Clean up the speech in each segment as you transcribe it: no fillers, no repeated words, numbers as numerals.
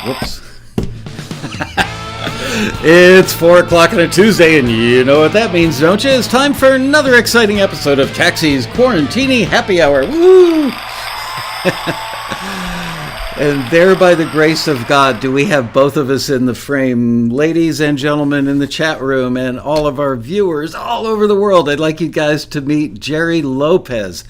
Whoops. It's 4 o'clock on a Tuesday, and you know what that means, don't you? It's time for another exciting episode of Taxi's Quarantini Happy Hour. Woo! And there, by the grace of God, do we have both of us in the frame. Ladies and gentlemen in the chat room and all of our viewers all over the world, I'd like you guys to meet Jerry Lopez.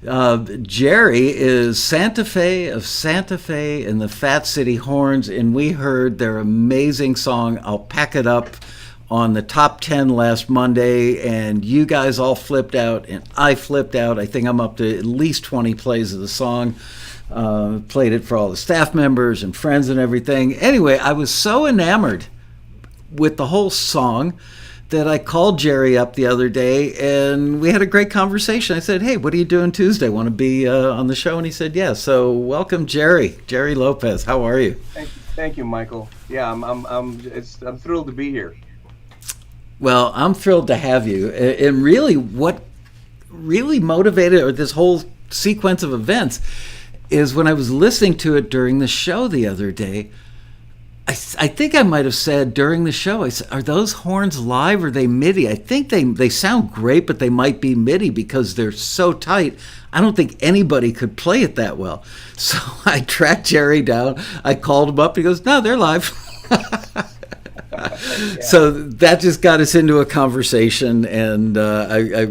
Jerry is Santa Fe of Santa Fe and the Fat City Horns, and we heard their amazing song, I'll Pack It Up, on the top 10 last Monday, and you guys all flipped out, and I flipped out. I think I'm up to at least 20 plays of the song. Played it for all the staff members and friends and everything. Anyway, I was so enamored with the whole song that I called Jerry up the other day, and we had a great conversation. I said, "Hey, what are you doing Tuesday? Want to be on the show?" And he said, "Yeah." So welcome, Jerry Lopez. How are you? Thank you, Michael. Yeah, I'm thrilled to be here. Well, I'm thrilled to have you. And really, what really motivated this whole sequence of events is when I was listening to it during the show the other day. I think I might have said during the show, I said, "Are those horns live or are they MIDI?" I think they sound great, but they might be MIDI because they're so tight. I don't think anybody could play it that well. So I tracked Jerry down. I called him up. He goes, "No, they're live." Yeah. So that just got us into a conversation, and I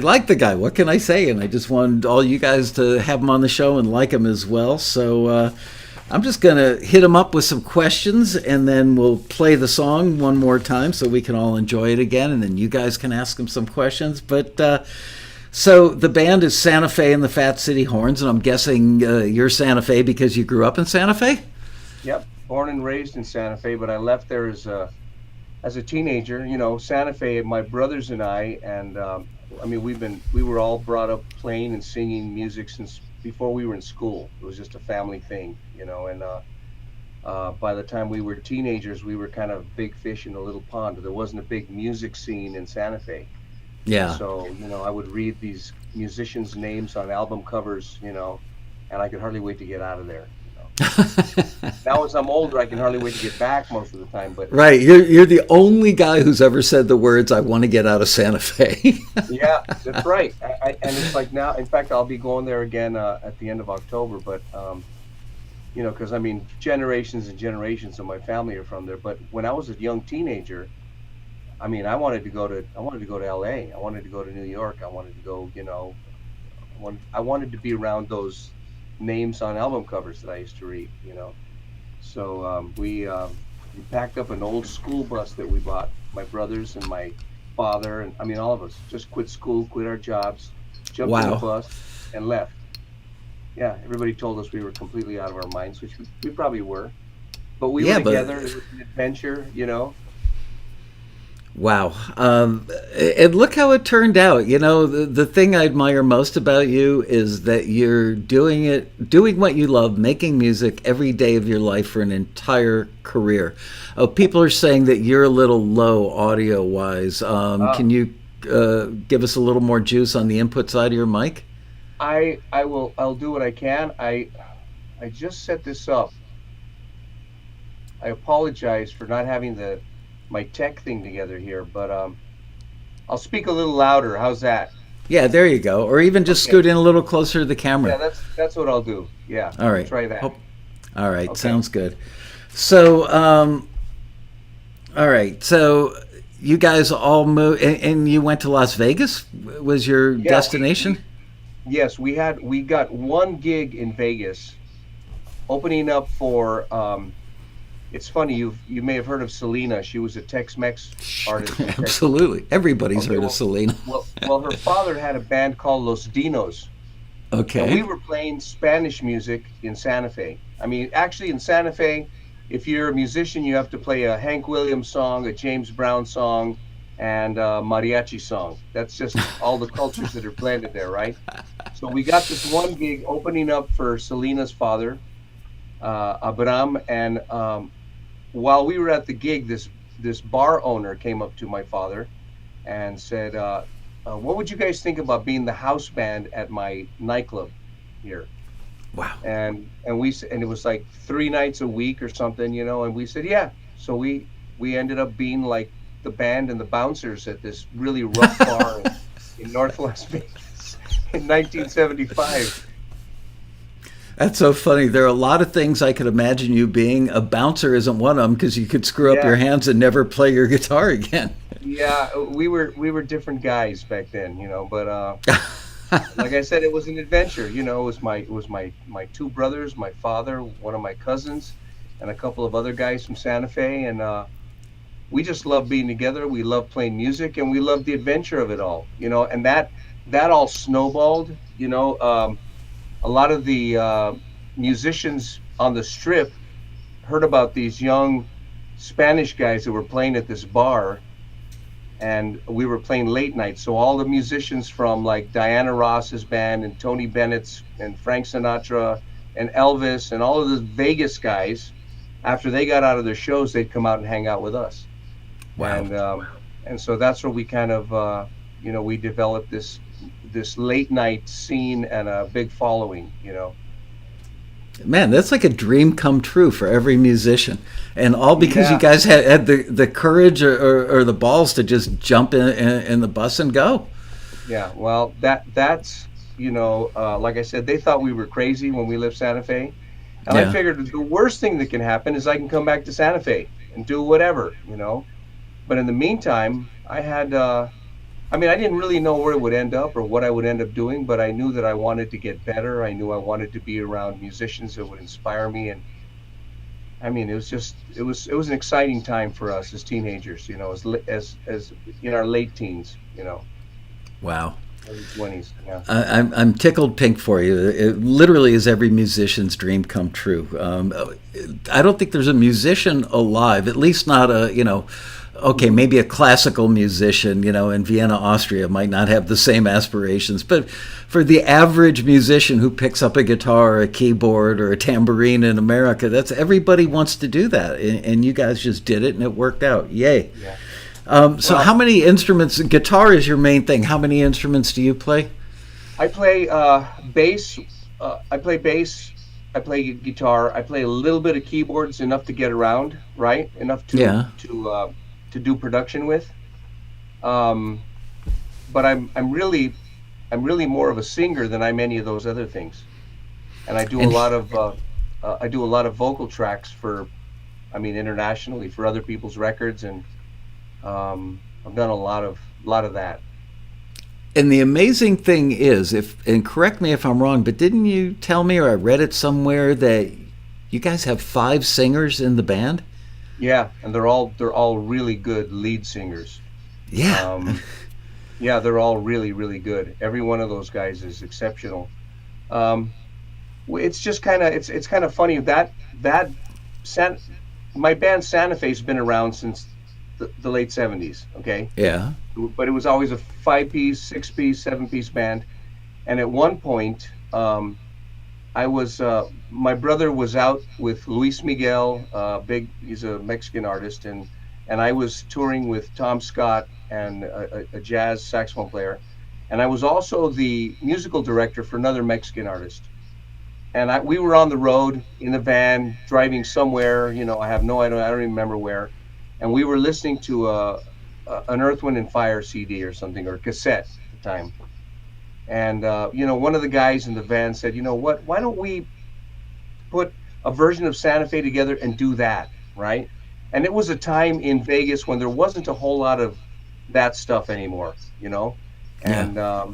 like the guy. What can I say? And I just wanted all you guys to have him on the show and like him as well. So I'm just going to hit him up with some questions, and then we'll play the song one more time so we can all enjoy it again, and then you guys can ask him some questions. But so the band is Santa Fe and the Fat City Horns, and I'm guessing you're Santa Fe because you grew up in Santa Fe? Yep, born and raised in Santa Fe, but I left there as a teenager. You know, Santa Fe, my brothers and I, and we were all brought up playing and singing music since before we were in school. It was just a family thing, you know, and by the time we were teenagers, we were kind of big fish in a little pond. There wasn't a big music scene in Santa Fe. Yeah. So, you know, I would read these musicians' names on album covers, you know, and I could hardly wait to get out of there. Now as I'm older, I can hardly wait to get back most of the time. But right, you're the only guy who's ever said the words, "I want to get out of Santa Fe." Yeah, that's right. And it's like now, in fact, I'll be going there again at the end of October. But you know, because I mean, generations and generations of my family are from there. But when I was a young teenager, I mean, I wanted to go to LA. I wanted to go to New York. I wanted to go, you know, I wanted to be around those names on album covers that I used to read, you know. So we packed up an old school bus that we bought, my brothers and my father, and I mean all of us just quit school, quit our jobs, jumped in the bus and left. Yeah, everybody told us we were completely out of our minds, which we probably were, but we were together. It was an adventure, you know. Wow. And look how it turned out. You know, the thing I admire most about you is that you're doing what you love, making music every day of your life for an entire career. Oh, people are saying that you're a little low audio-wise. Can you give us a little more juice on the input side of your mic? I'll do what I can. I just set this up. I apologize for not having my tech thing together here, but I'll speak a little louder. How's that? Yeah, there you go. Or even just scoot in a little closer to the camera. Yeah, that's what I'll do. Yeah. All right. Try that. All right. Okay. Sounds good. So, all right. So you guys all moved, and you went to Las Vegas? Was your destination? Yes, we got one gig in Vegas, opening up for. It's funny, you may have heard of Selena. She was a Tex-Mex artist. Absolutely. Everybody's heard of Selena. well, her father had a band called Los Dinos. Okay. And we were playing Spanish music in Santa Fe. I mean, actually in Santa Fe, if you're a musician, you have to play a Hank Williams song, a James Brown song, and a mariachi song. That's just all the cultures that are blended there, right? So we got this one gig opening up for Selena's father, Abram, and while we were at the gig, this bar owner came up to my father and said, what would you guys think about being the house band at my nightclub here? Wow. And it was like 3 nights a week or something, and we said, yeah. So we ended up being like the band and the bouncers at this really rough bar in North Las Vegas in 1975. That's so funny. There are a lot of things I could imagine you being. A bouncer isn't one of them because you could screw up Yeah. your hands and never play your guitar again. Yeah, we were different guys back then, but like I said, it was an adventure. It was my two brothers, my father, one of my cousins, and a couple of other guys from Santa Fe, and we just loved being together. We loved playing music, and we loved the adventure of it all. And that all snowballed. A lot of the musicians on the strip heard about these young Spanish guys that were playing at this bar, and we were playing late night. So all the musicians from like Diana Ross's band and Tony Bennett's and Frank Sinatra and Elvis and all of the Vegas guys, after they got out of their shows, they'd come out and hang out with us. Wow. And so that's where we kind of we developed this late night scene and a big following. Man, that's like a dream come true for every musician. And all because you Yeah. guys had the courage or the balls to just jump in the bus and go. Yeah, well, that's like I said, they thought we were crazy when we left Santa Fe, and I Yeah. figured the worst thing that can happen is I can come back to Santa Fe and do whatever. But in the meantime, I didn't really know where it would end up or what I would end up doing, but I knew that I wanted to get better. I knew I wanted to be around musicians that would inspire me, and it was an exciting time for us as teenagers, as in our late teens, Wow. early 20s. Yeah. I'm tickled pink for you. It literally is every musician's dream come true. I don't think there's a musician alive, at least not okay, maybe a classical musician, in Vienna, Austria might not have the same aspirations, but for the average musician who picks up a guitar or a keyboard or a tambourine in America, that's everybody wants to do that, and you guys just did it and it worked out. Yay. Yeah. So Well, how many instruments? Guitar is your main thing. How many instruments do you play? I play bass. I play bass. I play guitar. I play a little bit of keyboards, enough to get around, right? Enough to Yeah. to do production with. Um, but I'm really more of a singer than I'm any of those other things. And And I do a lot of vocal tracks internationally for other people's records, and I've done a lot of that. And the amazing thing is, and correct me if I'm wrong, but didn't you tell me, or I read it somewhere, that you guys have 5 singers in the band? Yeah, and they're all really good lead singers. Yeah. Um, yeah, they're all really really good. Every one of those guys is exceptional. Um, it's just it's kind of funny that San, my band Santa Fe's been around since the late '70s. Okay, Yeah. but it was always a 5 piece, 6 piece, 7 piece band. And at one point, my brother was out with Luis Miguel, he's a Mexican artist, and I was touring with Tom Scott and a jazz saxophone player, and I was also the musical director for another Mexican artist. And we were on the road in a van driving somewhere, I have no idea, I don't even remember where, and we were listening to an Earth, Wind and Fire CD or something, or cassette at the time. And one of the guys in the van said, you know what? Why don't we put a version of Santa Fe together and do that, right? And it was a time in Vegas when there wasn't a whole lot of that stuff anymore. Yeah.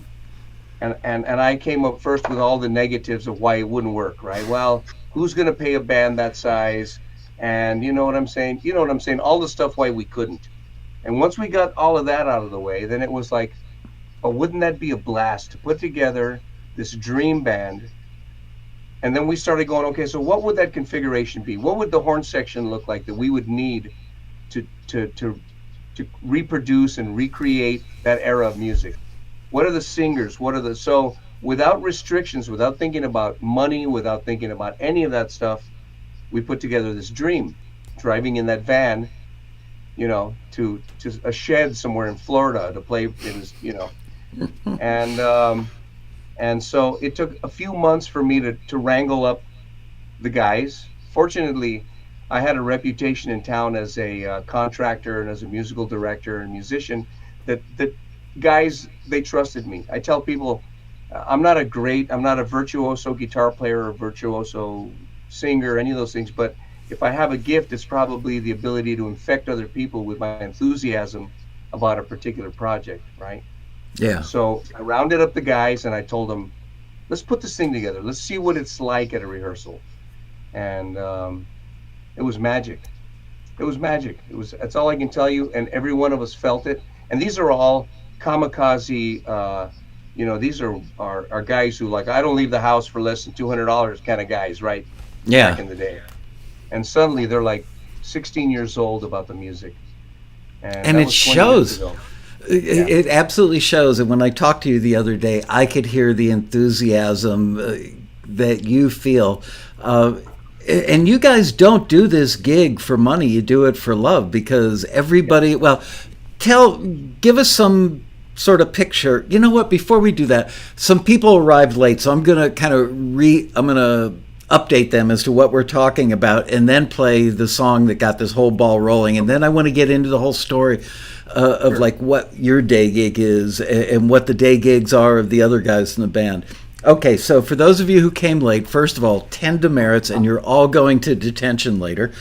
And I came up first with all the negatives of why it wouldn't work, right? Well, who's going to pay a band that size? And you know what I'm saying? You know what I'm saying? All the stuff why we couldn't. And once we got all of that out of the way, then it was like, oh, wouldn't that be a blast to put together this dream band? And then we started going, okay, so what would that configuration be? What would the horn section look like that we would need to reproduce and recreate that era of music? What are the singers? So without restrictions, without thinking about money, without thinking about any of that stuff, we put together this dream, driving in that van, to a shed somewhere in Florida to play. And And so it took a few months for me to wrangle up the guys. Fortunately, I had a reputation in town as a contractor and as a musical director and musician that guys, they trusted me. I tell people I'm not a virtuoso guitar player or virtuoso singer, any of those things, but if I have a gift, it's probably the ability to infect other people with my enthusiasm about a particular project, right? Yeah. So I rounded up the guys and I told them, let's put this thing together. Let's see what it's like at a rehearsal. And it was magic. It was magic. That's all I can tell you. And every one of us felt it. And these are all kamikaze, these are guys who, like, I don't leave the house for less than $200 kind of guys, right? Back Yeah. in the day. And suddenly they're like 16 years old about the music. And And that it was 20 years shows. ago. Yeah. It absolutely shows. And when I talked to you the other day, I could hear the enthusiasm that you feel. And you guys don't do this gig for money. You do it for love because everybody, well, give us some sort of picture. You know what? Before we do that, some people arrived late. So I'm going to I'm going to update them as to what we're talking about and then play the song that got this whole ball rolling. And then I want to get into the whole story of like what your day gig is and what the day gigs are of the other guys in the band. Okay, so for those of you who came late, first of all, 10 demerits, and you're all going to detention later.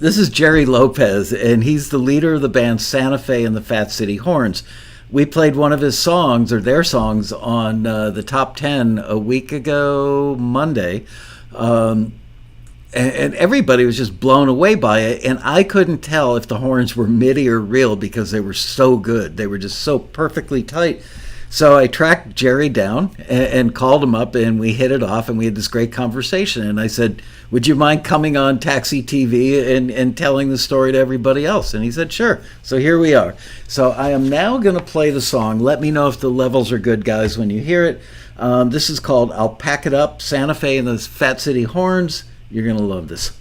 This is Jerry Lopez, and he's the leader of the band Santa Fe and the Fat City Horns. We played one of his songs, or their songs, on the Top 10 a week ago Monday. And everybody was just blown away by it. And I couldn't tell if the horns were MIDI or real because they were so good. They were just so perfectly tight. So I tracked Jerry down and called him up, and we hit it off, and we had this great conversation. And I said, would you mind coming on Taxi TV and telling the story to everybody else? And he said, sure. So here we are. So I am now going to play the song. Let me know if the levels are good, guys, when you hear it. This is called I'll Pack It Up, Santa Fe and the Fat City Horns. You're going to love this.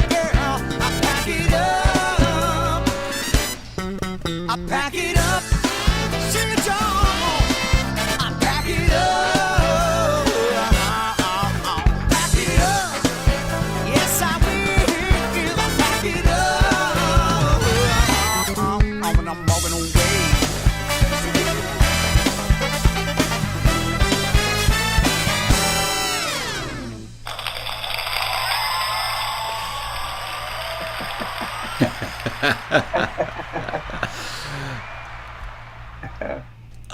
girl, I pack it up. I pack it up. Sing it, John. I pack it up. Pack it up. Yes, I will. I pack it up. And I'm walking away.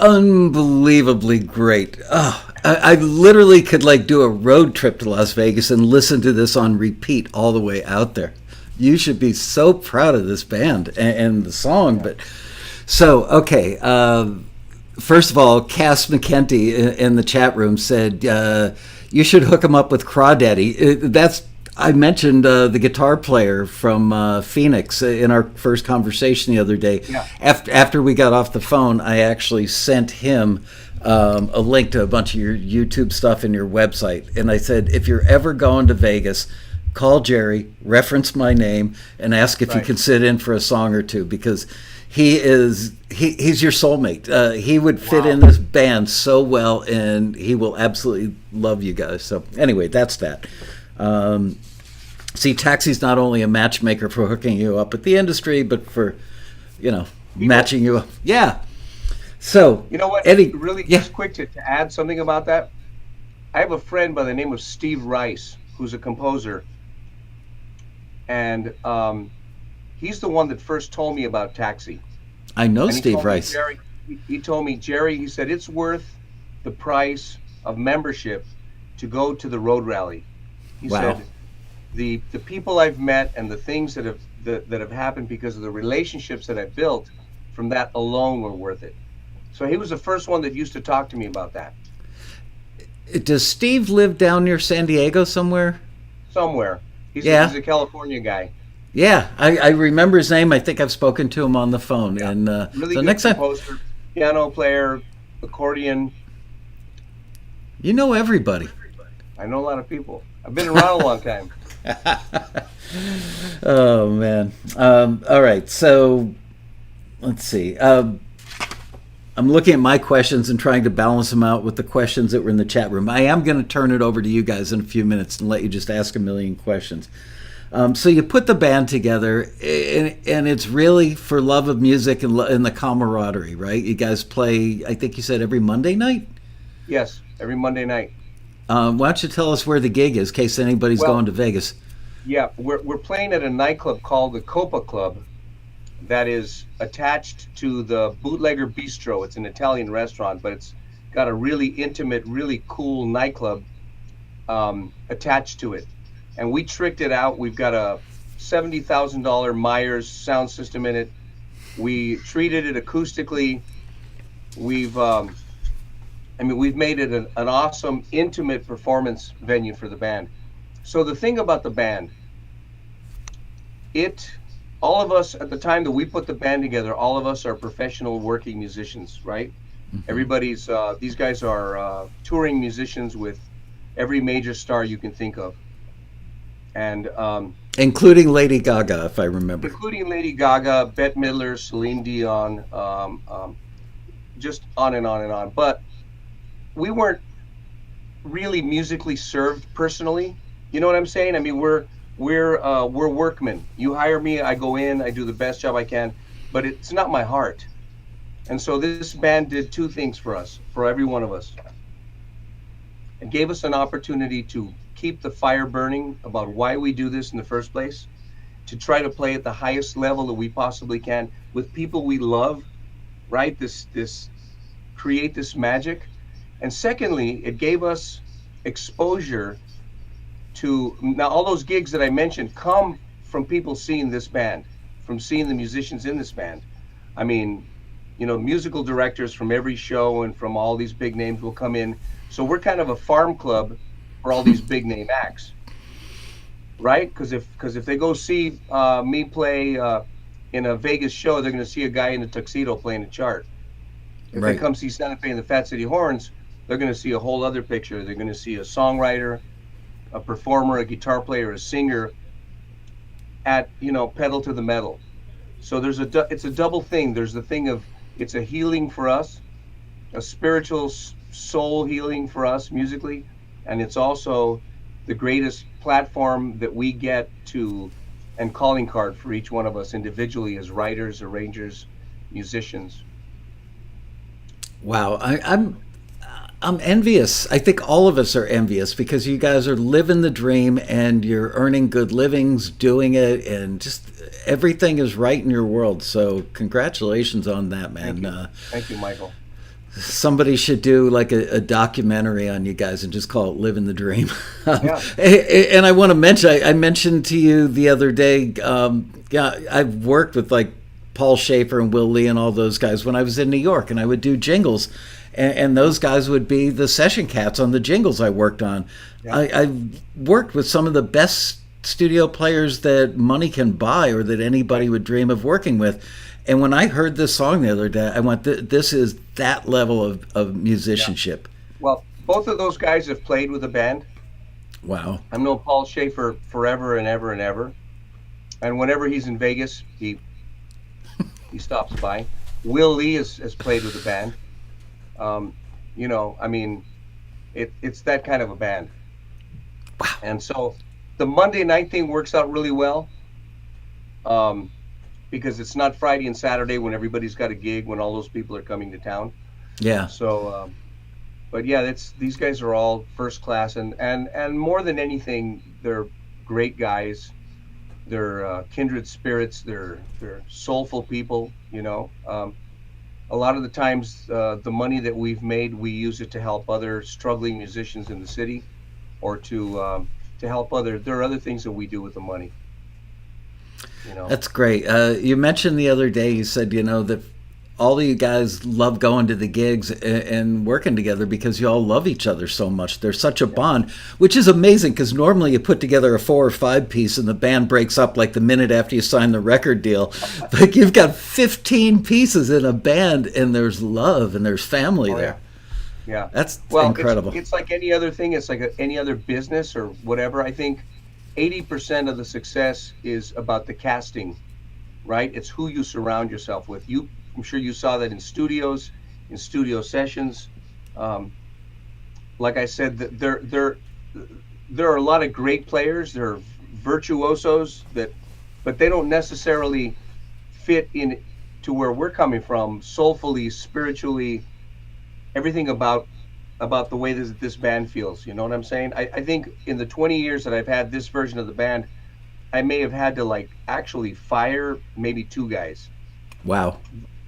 Unbelievably great. Oh, I literally could like do a road trip to Las Vegas and listen to this on repeat all the way out there. You should be so proud of this band and the song. But so, okay. First of all, Cass McKenty in the chat room said you should hook him up with Crawdaddy. I mentioned the guitar player from Phoenix in our first conversation the other day. Yeah. After we got off the phone, I actually sent him a link to a bunch of your YouTube stuff and your website. And I said, if you're ever going to Vegas, call Jerry, reference my name, and ask if you can sit in for a song or two, because he's your soulmate. He would fit in this band so well, and he will absolutely love you guys. So anyway, that's that. See, Taxi's not only a matchmaker for hooking you up with the industry, but for, matching you up. Yeah. So, you know what? Eddie, just quick to add something about that. I have a friend by the name of Steve Rice, who's a composer. And he's the one that first told me about Taxi. I know Steve Rice. He told me, Jerry, he said, it's worth the price of membership to go to the road rally. He said, the people I've met and the things that have happened because of the relationships that I built from that alone were worth it. So he was the first one that used to talk to me about that. Does Steve live down near San Diego somewhere? Somewhere. He's a California guy. Yeah, I remember his name. I think I've spoken to him on the phone. Yeah. And really so good next composer, time, piano player, accordion. You know everybody. I know a lot of people. I've been around a long time. Oh man. All right, so let's see. I'm looking at my questions and trying to balance them out with the questions that were in the chat room. I am going to turn it over to you guys in a few minutes and let you just ask a million questions. So you put the band together, and it's really for love of music and the camaraderie, right? You guys play, I think you said every Monday night? Yes, every Monday night. Why don't you tell us where the gig is, in case anybody's going to Vegas? Yeah, we're playing at a nightclub called the Copa Club that is attached to the Bootlegger Bistro. It's an Italian restaurant, but it's got a really intimate, really cool nightclub attached to it. And we tricked it out. We've got a $70,000 Myers sound system in it. We treated it acoustically. We've made it an awesome, intimate performance venue for the band. So the thing about the band, all of us at the time that we put the band together, all of us are professional working musicians, right? Mm-hmm. These guys are touring musicians with every major star you can think of. And including Lady Gaga, if I remember. Including Lady Gaga, Bette Midler, Celine Dion, just on and on and on. But we weren't really musically served personally. You know what I'm saying? I mean, we're workmen. You hire me, I go in, I do the best job I can, but it's not my heart. And so this band did two things for us, for every one of us. It gave us an opportunity to keep the fire burning about why we do this in the first place, to try to play at the highest level that we possibly can with people we love, right? Create this magic. And secondly, it gave us exposure to, now all those gigs that I mentioned come from people seeing this band, from seeing the musicians in this band. I mean, musical directors from every show and from all these big names will come in. So we're kind of a farm club for all these big name acts, right? Because if they go see me play in a Vegas show, they're going to see a guy in a tuxedo playing a chart. If they come see Santa Fe and the Fat City Horns, they're going to see a whole other picture. They're going to see a songwriter, a performer, a guitar player, a singer, at, pedal to the metal. So it's a double thing. There's the thing of, it's a healing for us, a spiritual soul healing for us musically, and it's also the greatest platform that we get to, and calling card for each one of us individually as writers, arrangers, musicians. Wow, I'm envious. I think all of us are envious because you guys are living the dream and you're earning good livings doing it, and just everything is right in your world. So congratulations on that, man. Thank you, Michael. Somebody should do like a documentary on you guys and just call it "Living the Dream." Yeah. And I want to mention, I mentioned to you the other day. Yeah, I've worked with like Paul Schaefer and Will Lee and all those guys when I was in New York, and I would do jingles, and those guys would be the session cats on the jingles I worked on. Yeah. I worked with some of the best studio players that money can buy or that anybody would dream of working with. And when I heard this song the other day, I went, this is that level of musicianship. Yeah. Well, both of those guys have played with a band. Wow. I've known Paul Schaefer forever and ever and ever. And whenever he's in Vegas, he stops by. Will Lee has played with a band. I mean, it's that kind of a band. Wow. And so the Monday night thing works out really well. Because it's not Friday and Saturday when everybody's got a gig, when all those people are coming to town. Yeah. So, but yeah, these guys are all first class, and more than anything, they're great guys. They're kindred spirits. They're soulful people. A lot of the times, the money that we've made, we use it to help other struggling musicians in the city, or to help there are other things that we do with the money. That's great. You mentioned the other day, you said, that all of you guys love going to the gigs and working together because you all love each other so much. There's such a bond, which is amazing because normally you put together a 4 or 5 piece and the band breaks up like the minute after you sign the record deal. But you've got 15 pieces in a band, and there's love and there's family there. Yeah. That's incredible. It's like any other thing. It's like any other business or whatever. I think 80% of the success is about the casting, right? It's who you surround yourself with. I'm sure you saw that in studios, in studio sessions. Like I said, there are a lot of great players. There are virtuosos but they don't necessarily fit in to where we're coming from, soulfully, spiritually, everything about the way this band feels. You know what I'm saying? I think in the 20 years that I've had this version of the band, I may have had to actually fire maybe 2 guys. Wow.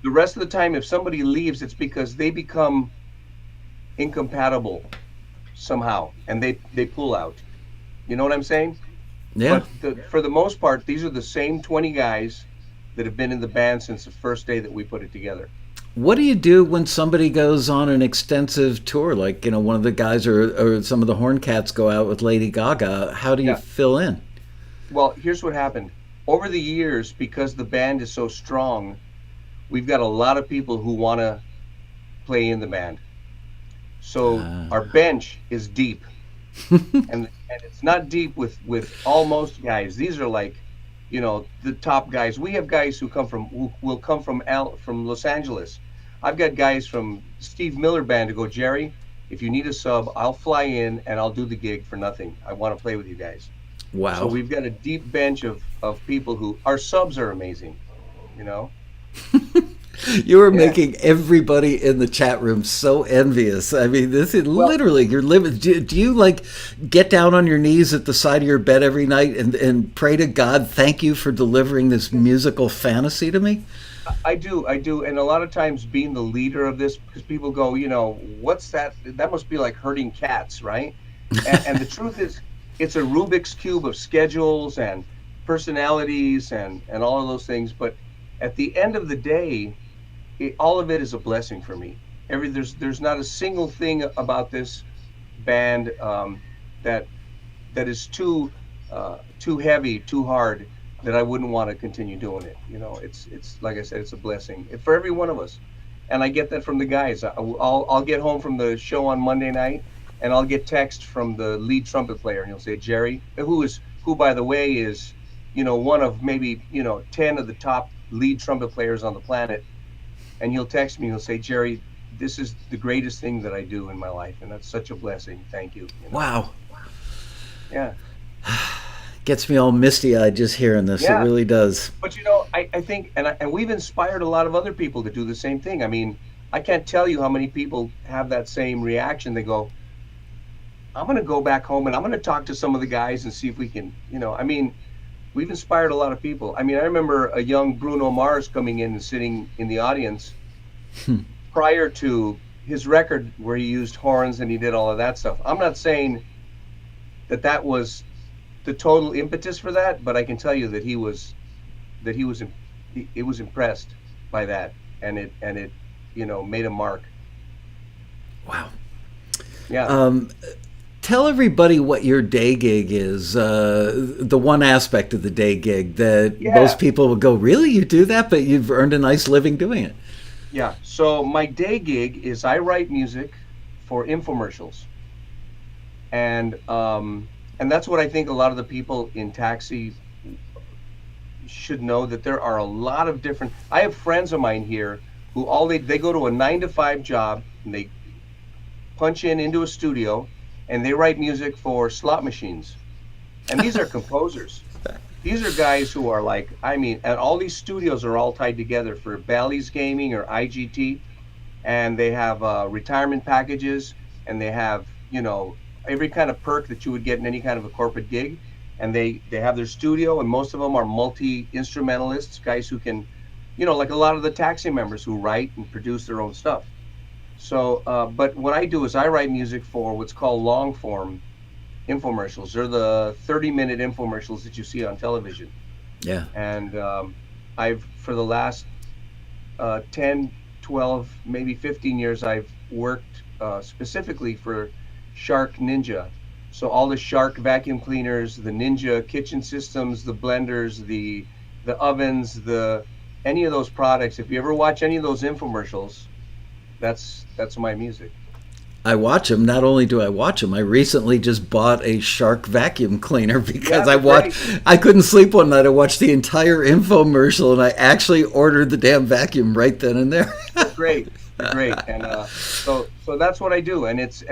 The rest of the time, if somebody leaves, it's because they become incompatible somehow, and they pull out. You know what I'm saying? Yeah. But for the most part, these are the same 20 guys that have been in the band since the first day that we put it together. What do you do when somebody goes on an extensive tour, like one of the guys or some of the Horn Cats go out with Lady Gaga? How do you fill in? Well, here's what happened. Over the years, because the band is so strong, we've got a lot of people who want to play in the band. So our bench is deep, and it's not deep with almost guys. These are the top guys. We have guys who will come from Los Angeles. I've got guys from Steve Miller Band to go, Jerry, if you need a sub, I'll fly in and I'll do the gig for nothing. I want to play with you guys. Wow. So we've got a deep bench of people who, our subs are amazing, You were making everybody in the chat room so envious. I mean, this is literally you're living. Do you get down on your knees at the side of your bed every night and pray to God, thank you for delivering this musical fantasy to me? I do. And a lot of times being the leader of this, because people go, what's that? That must be like herding cats, right? And the truth is, it's a Rubik's Cube of schedules and personalities and all of those things. But at the end of the day, all of it is a blessing for me. There's not a single thing about this band that is too heavy, too hard, that I wouldn't want to continue doing it. It's like I said, it's a blessing for every one of us, and I get that from the guys. I'll get home from the show on Monday night, and I'll get text from the lead trumpet player, and he'll say, Jerry, who by the way is one of maybe 10 of the top lead trumpet players on the planet, and he'll text me. He'll say, Jerry, this is the greatest thing that I do in my life, and that's such a blessing. Thank you. Wow. Yeah. Gets me all misty-eyed just hearing this. Yeah. It really does. But I think, and we've inspired a lot of other people to do the same thing. I mean, I can't tell you how many people have that same reaction. They go, I'm going to go back home and I'm going to talk to some of the guys and see if we can, I mean, we've inspired a lot of people. I mean, I remember a young Bruno Mars coming in and sitting in the audience prior to his record where he used horns and he did all of that stuff. I'm not saying that was the total impetus for that, but I can tell you that he was impressed by that, and it made a mark. Wow. Yeah. Tell everybody what your day gig is, the one aspect of the day gig that most people will go, really, you do that, but you've earned a nice living doing it. Yeah, so my day gig is I write music for infomercials. And that's what I think a lot of the people in taxi should know, that there are a lot of different, I have friends of mine here who they go to a 9-to-5 job, and they punch into a studio, and they write music for slot machines. And these are composers. These are guys who are like, and all these studios are all tied together for Bally's Gaming or IGT, and they have retirement packages, and they have, every kind of perk that you would get in any kind of a corporate gig. And they have their studio, and most of them are multi-instrumentalists, guys who can, like a lot of the taxi members who write and produce their own stuff. So, but what I do is I write music for what's called long-form infomercials. They're the 30-minute infomercials that you see on television. Yeah. And I've, for the last 10, 12, maybe 15 years, I've worked specifically for Shark Ninja. So all the Shark vacuum cleaners, the Ninja kitchen systems, the blenders, the ovens, any of those products. If you ever watch any of those infomercials, that's my music. I watch them. Not only do I watch them, I recently just bought a Shark vacuum cleaner because I couldn't sleep one night. I watched the entire infomercial and I actually ordered the damn vacuum right then and there. They're great. And so that's what I do, and it's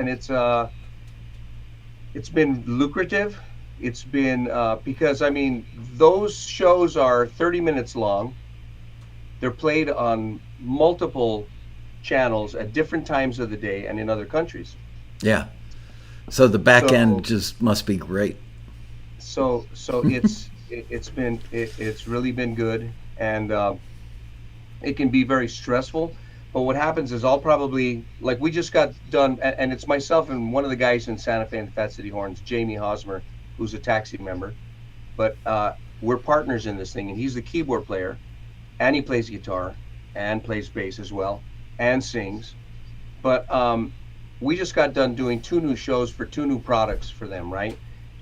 been lucrative. It's been because those shows are 30 minutes long. They're played on multiple channels at different times of the day and in other countries. Yeah. So the back end just must be great. So it's really been good, and it can be very stressful. But what happens is I'll probably, like, we just got done, and it's myself and one of the guys in Santa Fe and Fat City Horns, Jamie Hosmer, who's a taxi member. But we're partners in this thing, and he's the keyboard player, and he plays guitar, and plays bass as well, and sings. But we just got done doing 2 new shows for 2 new products for them, right?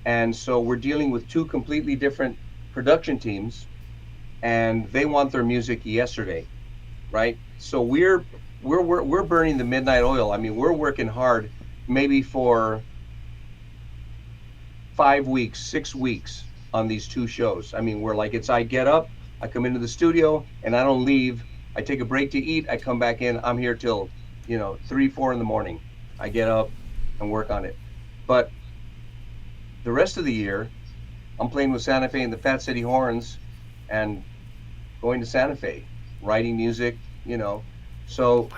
And so we're dealing with 2 completely different production teams, and they want their music yesterday, right? So we're burning the midnight oil. We're working hard, maybe for 5 weeks, 6 weeks on these 2 shows. We're like, I get up, I come into the studio, and I don't leave. I take a break to eat, I come back in, I'm here till 3, 4 in the morning. I get up and work on it. But the rest of the year, I'm playing with Santa Fe and the Fat City Horns, and going to Santa Fe, writing music, So,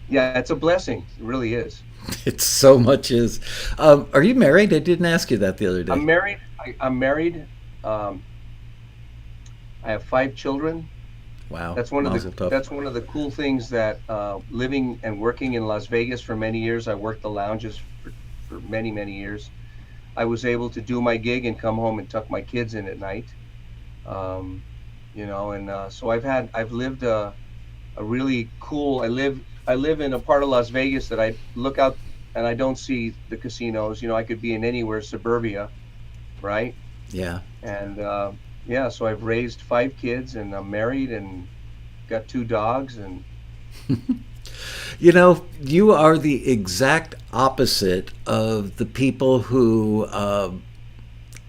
yeah, it's a blessing. It really is. It so much is. Are you married? I didn't ask you that the other day. I'm married. I'm married. I have 5 children. Wow. That's one of the cool things that living and working in Las Vegas for many years. I worked the lounges for many, many years. I was able to do my gig and come home and tuck my kids in at night. So I've lived a really cool. I live in a part of Las Vegas that I look out and I don't see the casinos. I could be in anywhere, suburbia, right? Yeah. And so I've raised 5 kids, and I'm married and got 2 dogs, and you are the exact opposite of the people who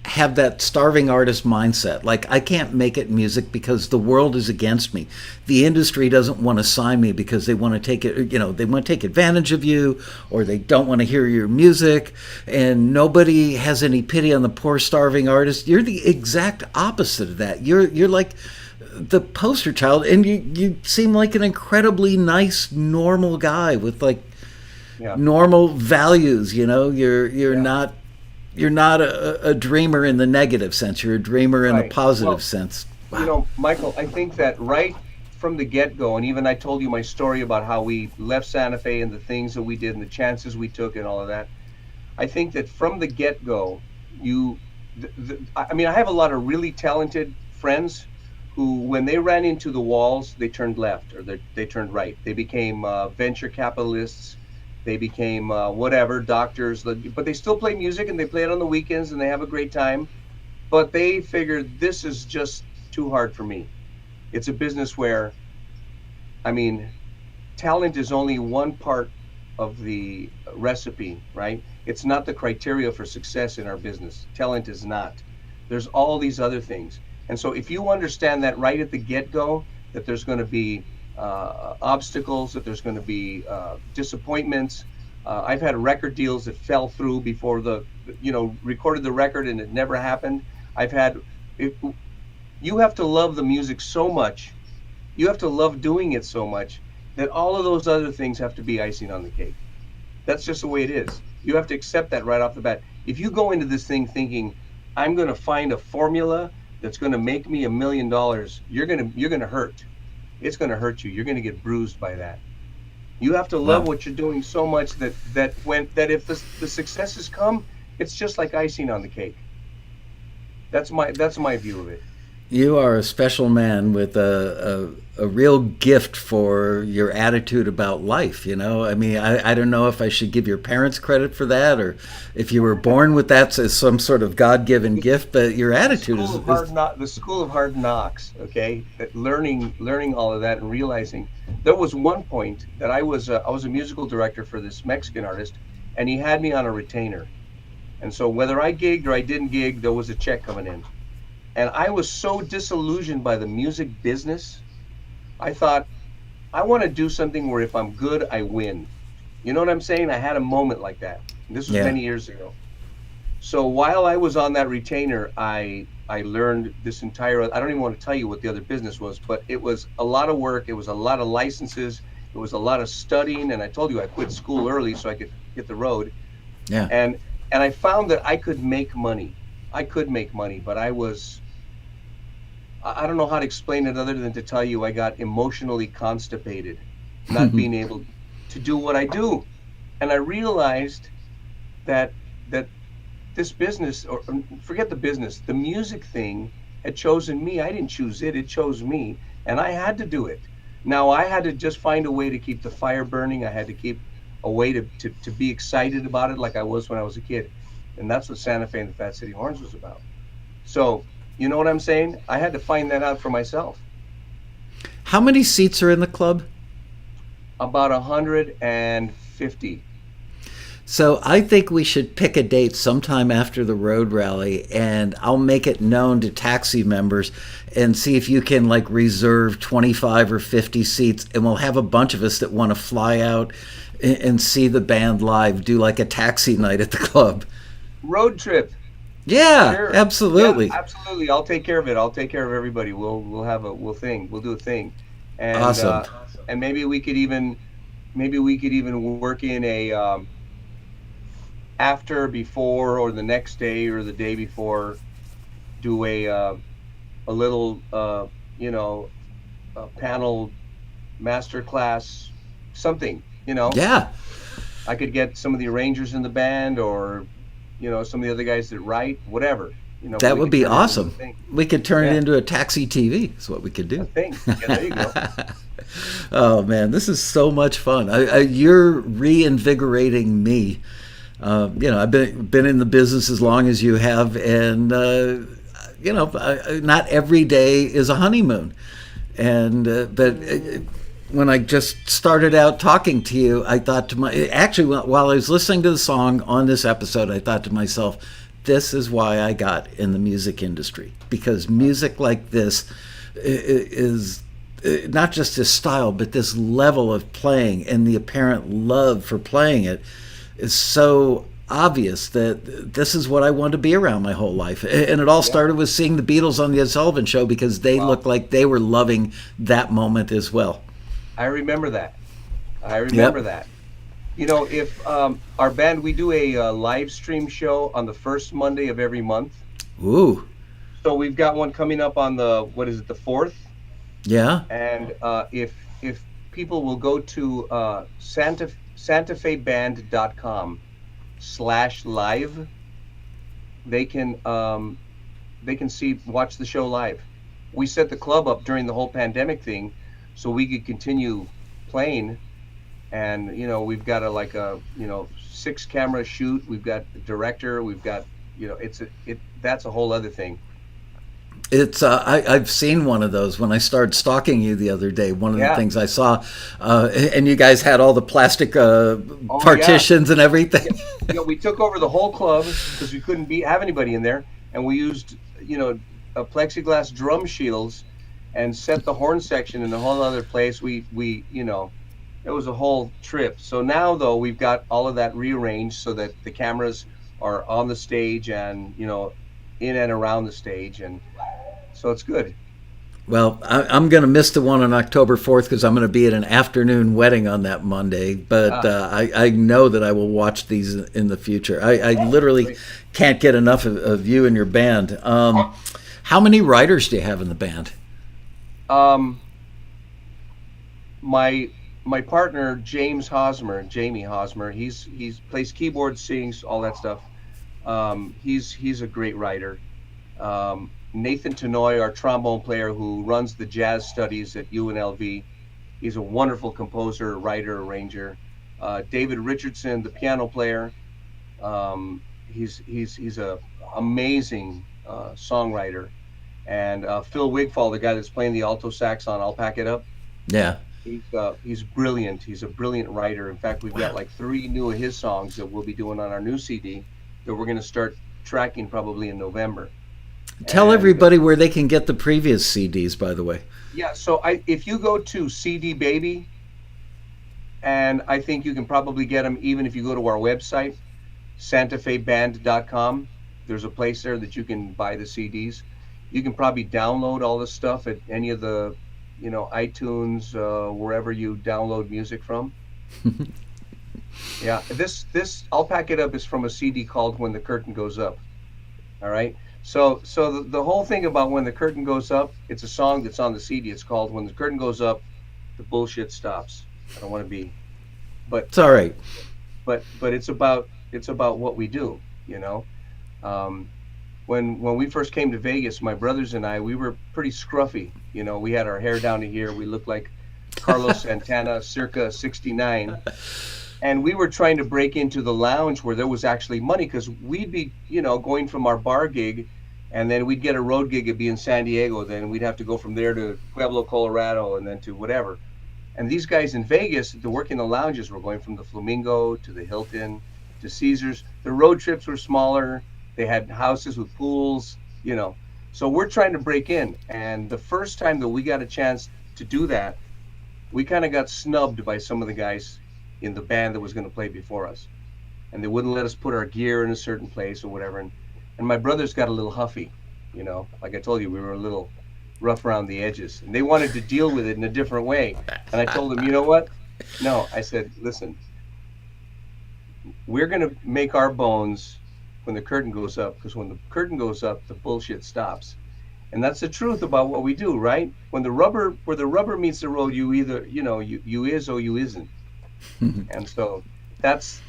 have that starving artist mindset. Like, I can't make it in music because the world is against me. The industry doesn't want to sign me because they want to take it, they want to take advantage of you, or they don't want to hear your music, and nobody has any pity on the poor starving artist. You're the exact opposite of that. You're like the poster child, and you seem like an incredibly nice, normal guy with like normal values. You're not a dreamer in the negative sense. You're a dreamer in the positive sense. Wow. Michael, I think that right from the get-go, and even I told you my story about how we left Santa Fe and the things that we did and the chances we took and all of that. I think that from the get-go, I have a lot of really talented friends who, when they ran into the walls, they turned left or they turned right. They became venture capitalists. They became whatever, doctors, but they still play music and they play it on the weekends and they have a great time. But they figured, this is just too hard for me. It's a business where, talent is only one part of the recipe, right? It's not the criteria for success in our business. Talent is not. There's all these other things. And so if you understand that right at the get-go, that there's going to be obstacles, that there's going to be disappointments. I've had record deals that fell through before recorded the record and it never happened. You have to love the music so much, you have to love doing it so much, that all of those other things have to be icing on the cake. That's just the way it is. You have to accept that right off the bat. If you go into this thing thinking, I'm going to find a formula that's going to make me $1 million, you're going to hurt. It's going to hurt you. You're going to get bruised by that. You have to love what you're doing so much that if the successes come, it's just like icing on the cake. That's my view of it. You are a special man with a real gift for your attitude about life. I don't know if I should give your parents credit for that, or if you were born with that as some sort of God-given gift. But your attitude the school of hard knocks. Okay, that learning all of that and realizing. There was one point that I was a musical director for this Mexican artist, and he had me on a retainer, and so whether I gigged or I didn't gig, there was a check coming in. And I was so disillusioned by the music business, I thought, I want to do something where if I'm good, I win. You know what I'm saying? I had a moment like that. This was many years ago. So while I was on that retainer, I learned this entire, I don't even want to tell you what the other business was, but it was a lot of work. It was a lot of licenses. It was a lot of studying. And I told you I quit school early so I could hit the road. Yeah. And I found that I could make money. But I don't know how to explain it other than to tell you I got emotionally constipated, not being able to do what I do. And I realized that this business, or forget the business, the music thing had chosen me. I didn't choose it, it chose me, and I had to do it. Now I had to just find a way to keep the fire burning. I had to keep a way to be excited about it like I was when I was a kid. And that's what Santa Fe and the Fat City Horns was about. So, you know what I'm saying? I had to find that out for myself. How many seats are in the club? About 150. So I think we should pick a date sometime after the road rally, and I'll make it known to TAXI members and see if you can reserve 25 or 50 seats, and we'll have a bunch of us that want to fly out and see the band live, do a taxi night at the club. Road trip. Yeah, sure. Absolutely. Yeah, absolutely. I'll take care of it. I'll take care of everybody. We'll do a thing. And, awesome. And maybe we could even work in a after, before, or the next day or the day before, do a little panel master class, something. Yeah. I could get some of the arrangers in the band, or some of the other guys that write, whatever. That would be awesome. We could turn it into a taxi TV. Is what we could do. Yeah, there you go. Oh man, this is so much fun. You're reinvigorating me. I've been in the business as long as you have, and not every day is a honeymoon. And but when I just started out talking to you, I thought while I was listening to the song on this episode, I thought to myself, this is why I got in the music industry, because music like this is not just this style, but this level of playing and the apparent love for playing it is so obvious that this is what I wanted to be around my whole life. And it all started with seeing the Beatles on the Ed Sullivan Show, because they looked like they were loving that moment as well. I remember that. That. You know, if our band, we do a live stream show on the first Monday of every month. Ooh. So we've got one coming up on the 4th? Yeah. And if people will go to santafeband.com/live, they can watch the show live. We set the club up during the whole pandemic thing so we could continue playing. And you know, we've got a 6-camera shoot. We've got the director. We've got, you know, that's a whole other thing. It's I've seen one of those when I started stalking you the other day. One of the things I saw, and you guys had all the plastic partitions and everything. You know, we took over the whole club because we couldn't have anybody in there, and we used, you know, a plexiglass drum shields and set the horn section in a whole other place. We you know, it was a whole trip. So now though, we've got all of that rearranged so that the cameras are on the stage and, you know, in and around the stage, and so it's good. Well, I'm going to miss the one on October 4th because I'm going to be at an afternoon wedding on that Monday, but I know that I will watch these in the future. I literally can't get enough of you and your band. How many writers do you have in the band? My partner, Jamie Hosmer, he's plays keyboard, sings, all that stuff. He's a great writer. Nathan Tenoy, our trombone player who runs the jazz studies at UNLV, he's a wonderful composer, writer, arranger. David Richardson, the piano player, he's a amazing songwriter. And Phil Wigfall, the guy that's playing the alto sax on "I'll Pack It Up," yeah, he's brilliant. He's a brilliant writer. In fact, we've got like 3 new of his songs that we'll be doing on our new CD that we're going to start tracking probably in November. Tell everybody where they can get the previous CDs, by the way. Yeah, so if you go to CD Baby, and I think you can probably get them even if you go to our website, santafeband.com. There's a place there that you can buy the CDs. You can probably download all this stuff at any of the, you know, iTunes, wherever you download music from. Yeah, this "I'll Pack It Up" is from a CD called "When the Curtain Goes Up." All right. So the whole thing about "When the Curtain Goes Up," it's a song that's on the CD. It's called "When the Curtain Goes Up, the Bullshit Stops." I don't want to be, but it's all right. But it's about what we do, you know. When we first came to Vegas, my brothers and I, we were pretty scruffy. You know, we had our hair down to here. We looked like Carlos Santana circa '69. And we were trying to break into the lounge where there was actually money, because we'd be, you know, going from our bar gig, and then we'd get a road gig, it'd be in San Diego, then we'd have to go from there to Pueblo, Colorado, and then to whatever. And these guys in Vegas, the work in the lounges were going from the Flamingo to the Hilton to Caesars. The road trips were smaller. They had houses with pools, you know. So we're trying to break in. And the first time that we got a chance to do that, we kind of got snubbed by some of the guys in the band that was going to play before us, and they wouldn't let us put our gear in a certain place or whatever. And my brothers got a little huffy, you know, like I told you, we were a little rough around the edges, and they wanted to deal with it in a different way. And I told them, you know what? No, I said, listen, we're going to make our bones when the curtain goes up, because when the curtain goes up, the bullshit stops. And that's the truth about what we do, right? Where the rubber meets the road, you either, you know, you is or you isn't. And so that's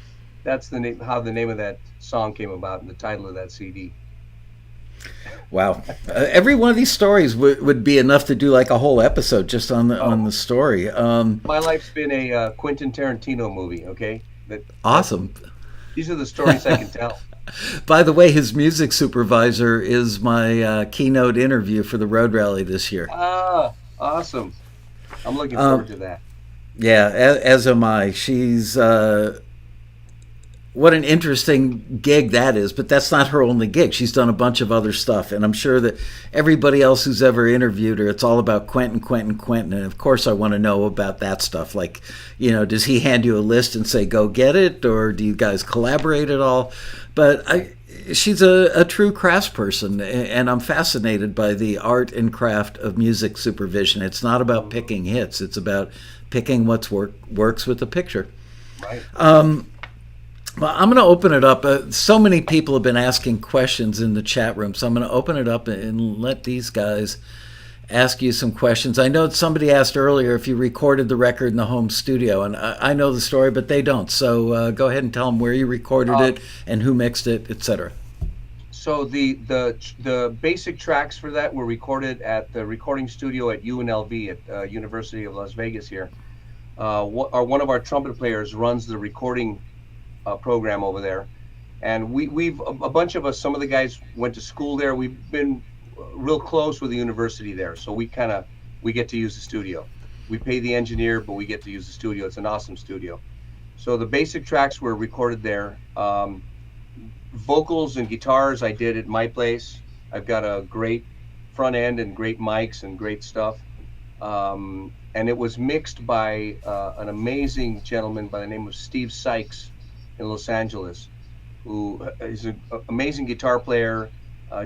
the name, how the name of that song came about, and the title of that CD. Wow, every one of these stories would be enough to do like a whole episode just on the story. My life's been a Quentin Tarantino movie. Okay, awesome. These are the stories I can tell. By the way, his music supervisor is my keynote interview for the Road Rally this year. Ah, awesome! I'm looking forward to that. Yeah, as am I. She's what an interesting gig that is. But that's not her only gig. She's done a bunch of other stuff. And I'm sure that everybody else who's ever interviewed her, it's all about Quentin. And of course, I want to know about that stuff. Like, does he hand you a list and say, go get it? Or do you guys collaborate at all? But she's a true craftsperson. And I'm fascinated by the art and craft of music supervision. It's not about picking hits. It's about picking what works with the picture. Right. Well, I'm going to open it up. So many people have been asking questions in the chat room, so I'm going to open it up and let these guys ask you some questions. I know somebody asked earlier if you recorded the record in the home studio, and I know the story, but they don't. So go ahead and tell them where you recorded it and who mixed it, etc. So the basic tracks for that were recorded at the recording studio at UNLV at University of Las Vegas here. One of our trumpet players runs the recording program over there, and we've a bunch of us, some of the guys went to school there. We've been real close with the university there, so we get to use the studio. We pay the engineer, but we get to use the studio. It's an awesome studio. So the basic tracks were recorded there. Vocals and guitars I did at my place. I've got a great front end and great mics and great stuff. And it was mixed by an amazing gentleman by the name of Steve Sykes in Los Angeles, who is an amazing guitar player,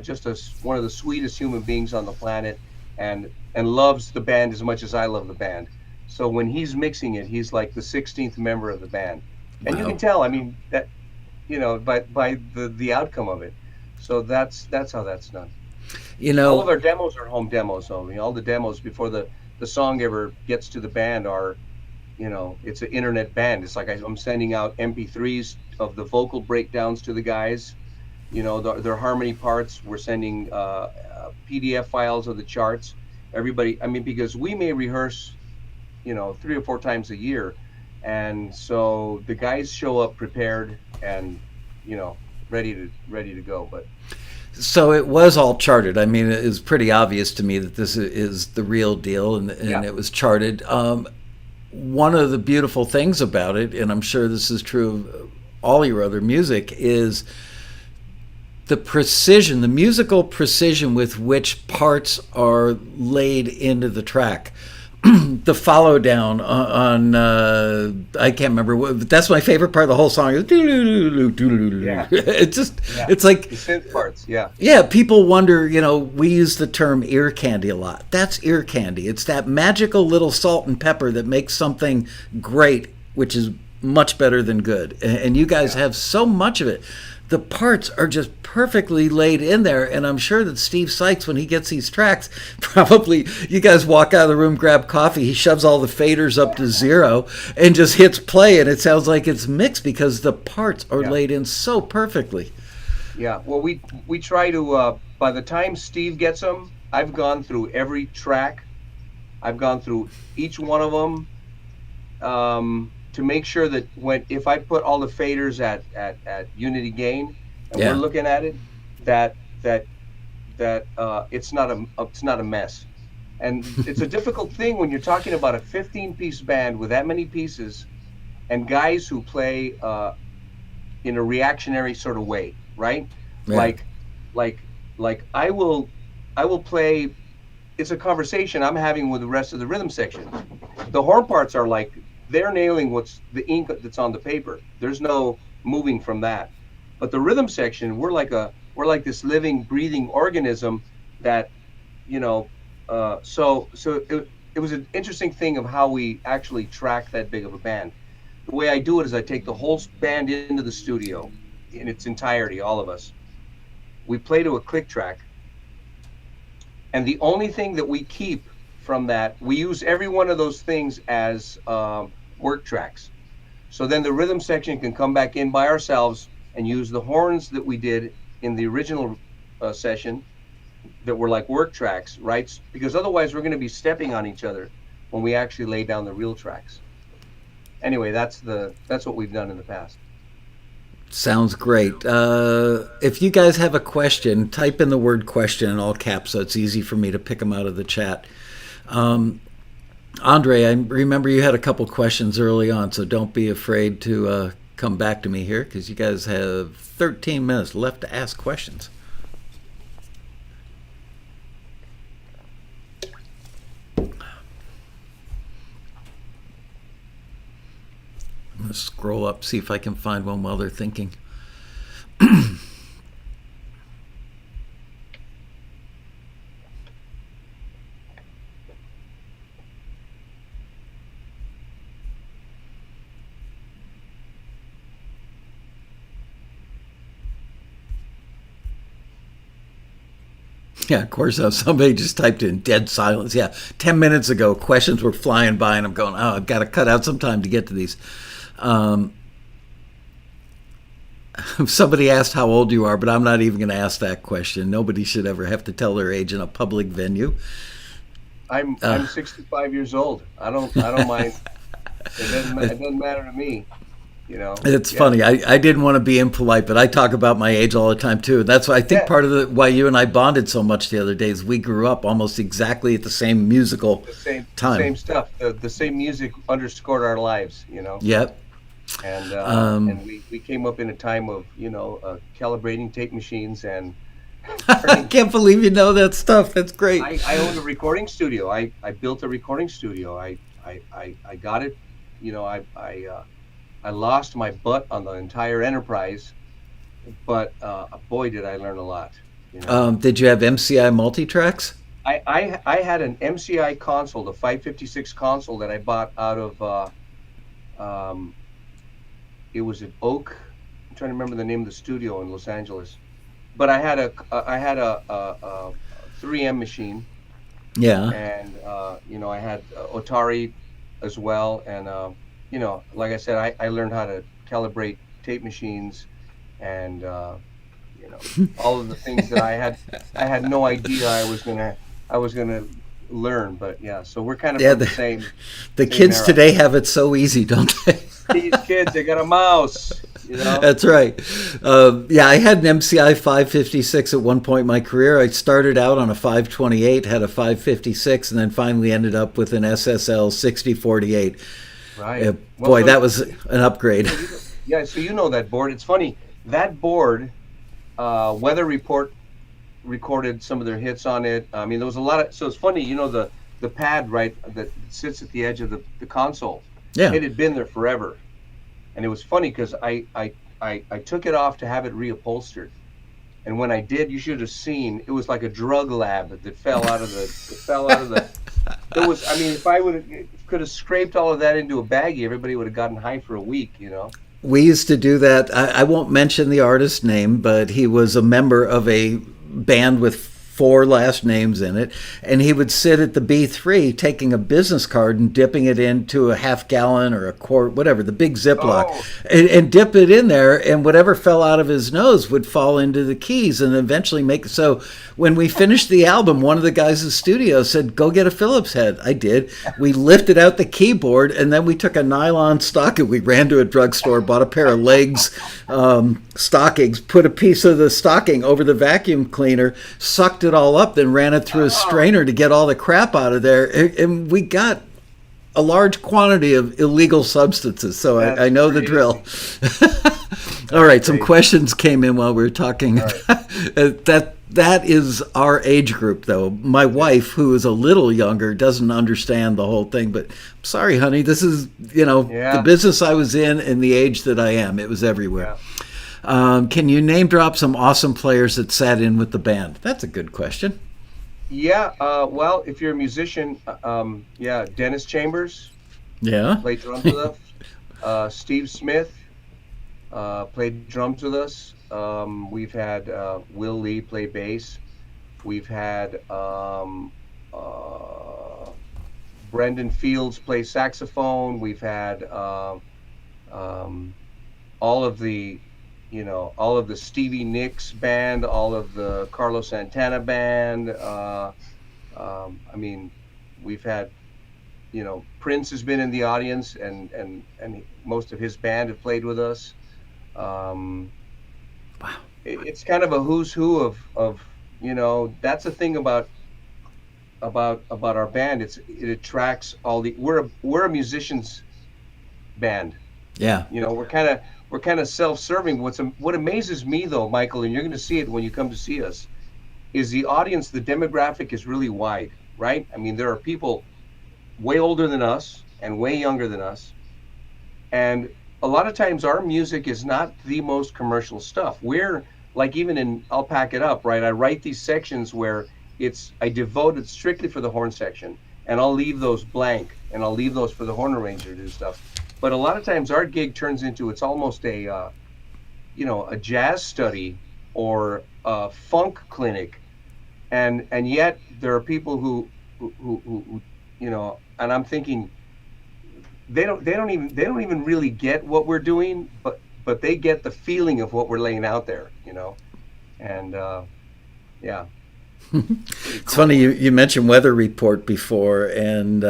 just one of the sweetest human beings on the planet, and loves the band as much as I love the band. So when he's mixing it, he's like the 16th member of the band. And you can tell, I mean, that, by the outcome of it. So that's how that's done. All of our demos are home demos. So all the demos before the song ever gets to the band are, it's an internet band. It's like I'm sending out MP3s of the vocal breakdowns to the guys, their harmony parts. We're sending PDF files of the charts. Everybody, because we may rehearse, 3 or 4 times a year. And so the guys show up prepared and, ready to go. But so it was all charted. I mean, it was pretty obvious to me that this is the real deal, and it was charted. One of the beautiful things about it, and I'm sure this is true of all your other music, is the precision, the musical precision with which parts are laid into the track. The follow down on I can't remember what, that's my favorite part of the whole song. Yeah. It's like the synth parts. People wonder, we use the term ear candy a lot. That's ear candy. It's that magical little salt and pepper that makes something great, which is much better than good. And you guys have so much of it. The parts are just perfectly laid in there, and I'm sure that Steve Sykes, when he gets these tracks, probably you guys walk out of the room, grab coffee, he shoves all the faders up to 0 and just hits play, and it sounds like it's mixed because the parts are laid in so perfectly. Yeah, well, we try to, by the time Steve gets them, I've gone through every track. I've gone through each one of them. To make sure that if I put all the faders at unity gain and we're looking at it, that it's not a mess. And it's a difficult thing when you're talking about a 15-piece band with that many pieces and guys who play in a reactionary sort of way, right? Yeah. Like I will play. It's a conversation I'm having with the rest of the rhythm section. The horn parts are like, they're nailing what's the ink that's on the paper. There's no moving from that. But the rhythm section, we're like this living, breathing organism that, so it was an interesting thing of how we actually track that big of a band. The way I do it is I take the whole band into the studio in its entirety, all of us. We play to a click track. And the only thing that we keep from that, we use every one of those things as work tracks. So then the rhythm section can come back in by ourselves and use the horns that we did in the original session that were like work tracks, right? Because otherwise we're going to be stepping on each other when we actually lay down the real tracks. Anyway, that's what we've done in the past. Sounds great. If you guys have a question, type in the word question in all caps so it's easy for me to pick them out of the chat. Andre, I remember you had a couple questions early on, so don't be afraid to come back to me here because you guys have 13 minutes left to ask questions. I'm going to scroll up, see if I can find one while they're thinking. Yeah, of course. Somebody just typed in dead silence. Yeah, 10 minutes ago, questions were flying by, and I'm going, oh, I've got to cut out some time to get to these. Somebody asked how old you are, but I'm not even going to ask that question. Nobody should ever have to tell their age in a public venue. I'm 65 years old. I don't mind. It doesn't matter to me. You know, it's funny. I didn't want to be impolite, but I talk about my age all the time too. That's why I think part of why you and I bonded so much the other day is we grew up almost exactly at the same musical time. Same stuff. The same music underscored our lives. You know. Yep. And we came up in a time of calibrating tape machines and. I can't believe you know that stuff. That's great. I owned a recording studio. I built a recording studio. I got it. You know, I lost my butt on the entire enterprise, but boy, did I learn a lot. You know? Did you have MCI multi-tracks? I had an MCI console, the 556 console that I bought out of, it was at Oak. I'm trying to remember the name of the studio in Los Angeles. But I had a 3M machine. Yeah. And, I had Otari as well. And, like I said, I learned how to calibrate tape machines and, all of the things that I had no idea I was gonna learn. But yeah, so we're kind of from the same. The kids era. today have it so easy, don't they? These kids, they got a mouse. You know? That's right. I had an MCI 556 at one point in my career. I started out on a 528, had a 556, and then finally ended up with an SSL 6048. Right. Boy, that was an upgrade. Yeah, so you know that board. It's funny. That board, Weather Report recorded some of their hits on it. I mean, there was a lot of... So it's funny, the pad, right, that sits at the edge of the console. Yeah. It had been there forever. And it was funny because I took it off to have it reupholstered. And when I did, you should have seen, it was like a drug lab that fell out of the... It was, I mean, if I could have scraped all of that into a baggie, everybody would have gotten high for a week, you know? We used to do that. I won't mention the artist's name, but he was a member of a band with 4 last names in it, and he would sit at the B3 taking a business card and dipping it into a half gallon or a quart, whatever, the big Ziploc, and dip it in there, and whatever fell out of his nose would fall into the keys and eventually make... So when we finished the album, one of the guys in the studio said, go get a Phillips head. I did. We lifted out the keyboard, and then we took a nylon stocking. We ran to a drugstore, bought a pair of legs, stockings, put a piece of the stocking over the vacuum cleaner, sucked it all up, then ran it through a strainer to get all the crap out of there, and we got a large quantity of illegal substances. So I know the drill. All right, some questions came in while we were talking. Right. That is our age group, though. My wife, who is a little younger, doesn't understand the whole thing. But I'm sorry, honey, this is the business I was in and the age that I am. It was everywhere. Yeah. Can you name drop some awesome players that sat in with the band? That's a good question. Yeah, well, if you're a musician, Dennis Chambers. Yeah. Played drums with us. Steve Smith played drums with us. We've had Will Lee play bass. We've had Brendan Fields play saxophone. We've had all of the Stevie Nicks band, all of the Carlos Santana band. I mean, we've had, Prince has been in the audience, and most of his band have played with us. Wow. It's kind of a who's who of that's the thing about our band. It attracts all the, we're a musicians band. Yeah. We're kind we're kind of self-serving. What amazes me though, Michael, and you're going to see it when you come to see us, is the audience. The demographic is really wide, right? I mean, there are people way older than us and way younger than us, and a lot of times our music is not the most commercial stuff. We're like, even in I'll Pack It Up, right? I write these sections where I devote it strictly for the horn section, and I'll leave those blank, and I'll leave those for the horn arranger to do stuff. But a lot of times our gig turns into, it's almost a a jazz study or a funk clinic, and yet there are people who and I'm thinking, they don't even really get what we're doing, but they get the feeling of what we're laying out there, and yeah. It's funny you mentioned Weather Report before, and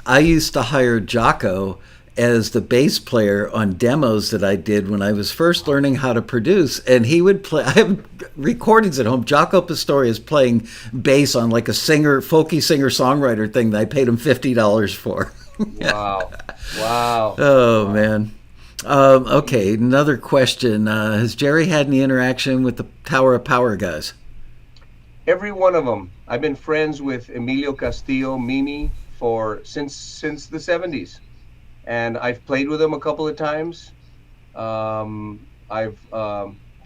I used to hire Jocko as the bass player on demos that I did when I was first learning how to produce, and he would play. I have recordings at home. Jocko Pastorius playing bass on like a folky singer-songwriter thing that I paid him $50 for. Wow. Wow. Oh, man. Okay, another question. Has Jerry had any interaction with the Tower of Power guys? Every one of them. I've been friends with Emilio Castillo, Mimi, since the 70s. And I've played with them a couple of times. There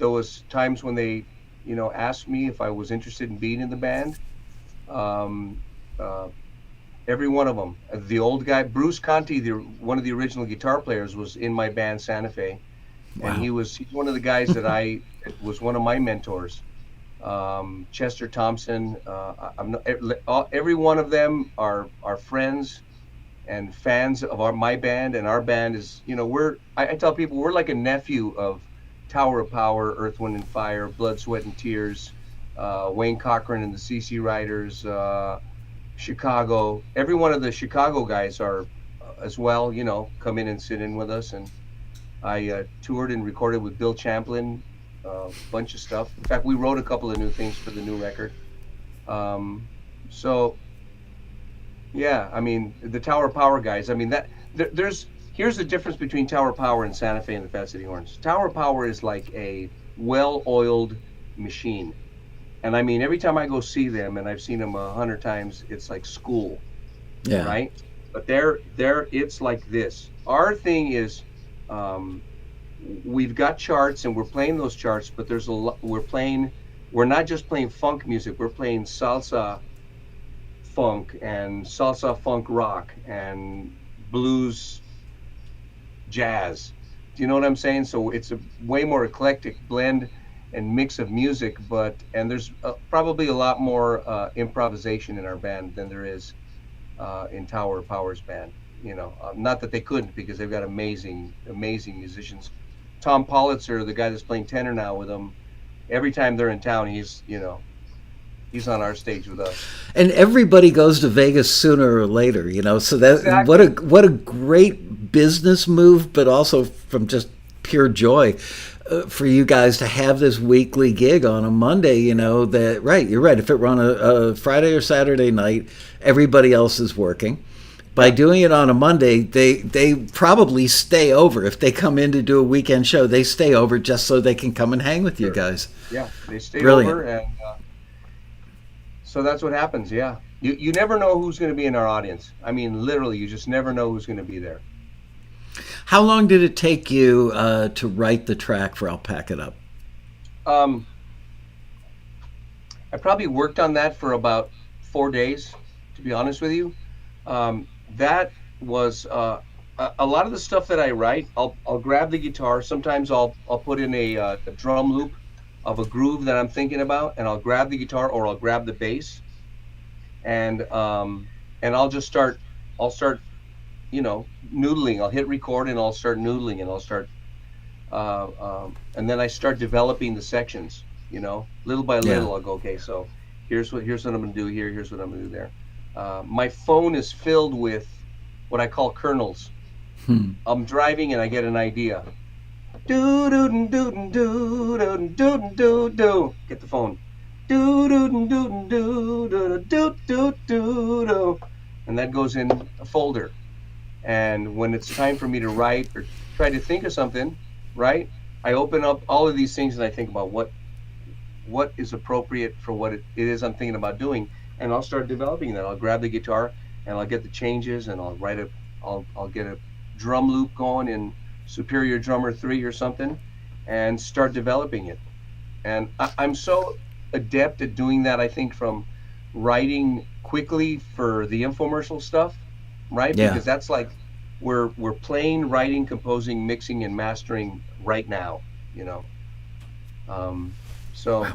was times when they, asked me if I was interested in being in the band. Every one of them. The old guy, Bruce Conti, one of the original guitar players, was in my band Santa Fe. Wow. And he's one of the guys that was one of my mentors. Chester Thompson, every one of them are friends and fans of my band, and our band is, I tell people we're like a nephew of Tower of Power, Earth, Wind and Fire, Blood, Sweat and Tears, Wayne Cochran and the CC Riders, Chicago. Every one of the Chicago guys are as well, come in and sit in with us. And I toured and recorded with Bill Champlin, a bunch of stuff. In fact, we wrote a couple of new things for the new record. So yeah, I mean, the Tower Power guys, I mean, here's the difference between Tower Power and Santa Fe and the Fat City Horns. Tower Power is like a well-oiled machine. And I mean, every time I go see them, and I've seen them 100 times, it's like school, right? But it's like this. Our thing is, we've got charts and we're playing those charts, but there's we're not just playing funk music, we're playing salsa funk and salsa funk rock and blues jazz. Do you know what I'm saying? So it's a way more eclectic blend and mix of music, and there's probably a lot more improvisation in our band than there is in Tower of Power's band. Not that they couldn't, because they've got amazing musicians. Tom Politzer, the guy that's playing tenor now with them, every time they're in town, he's on our stage with us. And everybody goes to Vegas sooner or later, so that exactly. What a great business move, but also from just pure joy for you guys to have this weekly gig on a Monday, that, right, you're right. If it were on a Friday or Saturday night, everybody else is working. By doing it on a Monday, they probably stay over. If they come in to do a weekend show, they stay over just so they can come and hang with you guys. Yeah, they stay over, and so that's what happens. Yeah, you never know who's going to be in our audience. I mean, literally, you just never know who's going to be there. How long did it take you to write the track for "I'll Pack It Up"? I probably worked on that for about 4 days, to be honest with you. That was a lot of the stuff that I write. I'll grab the guitar. Sometimes I'll put in a drum loop of a groove that I'm thinking about, and I'll grab the guitar or I'll grab the bass, and I'll just start. I'll start, noodling. I'll hit record and I'll start noodling, and I'll start, and then I start developing the sections. Little by little, I'll go, okay, so here's what I'm going to do here. Here's what I'm going to do there. My phone is filled with what I call kernels. I'm driving and I get an idea. Do do do do do do do do. Get the phone. Do do do do do do do do do. And that goes in a folder. And when it's time for me to write or try to think of something, right? I open up all of these things and I think about what is appropriate for what it is I'm thinking about doing, and I'll start developing that. I'll grab the guitar and I'll get the changes, and I'll get a drum loop going in Superior Drummer 3 or something, and start developing it. And I'm so adept at doing that, I think, from writing quickly for the infomercial stuff, right? Yeah. Because that's like we're playing, writing, composing, mixing, and mastering right now, you know. So,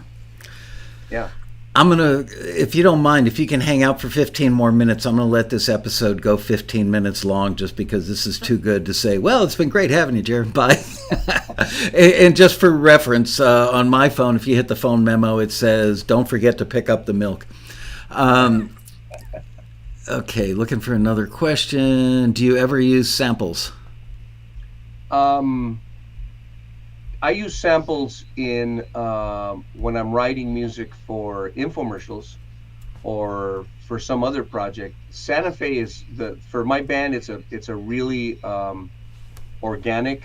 yeah. I'm going to, if you don't mind, if you can hang out for 15 more minutes, I'm going to let this episode go 15 minutes long just because this is too good to say, well, it's been great having you, Jared. Bye. And just for reference, on my phone, if you hit the phone memo, it says, don't forget to pick up the milk. Okay, looking for another question. Do you ever use samples? I use samples in when I'm writing music for infomercials or for some other project. Santa Fe is for my band. It's a really organic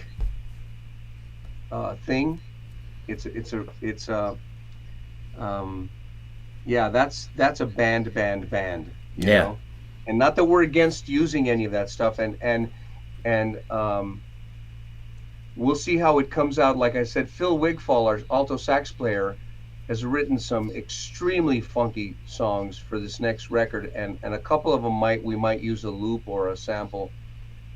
thing. It's yeah. That's a band. You know? And not that we're against using any of that stuff. And we'll see how it comes out. Like I said, Phil Wigfall, our alto sax player, has written some extremely funky songs for this next record, and a couple of them we might use a loop or a sample.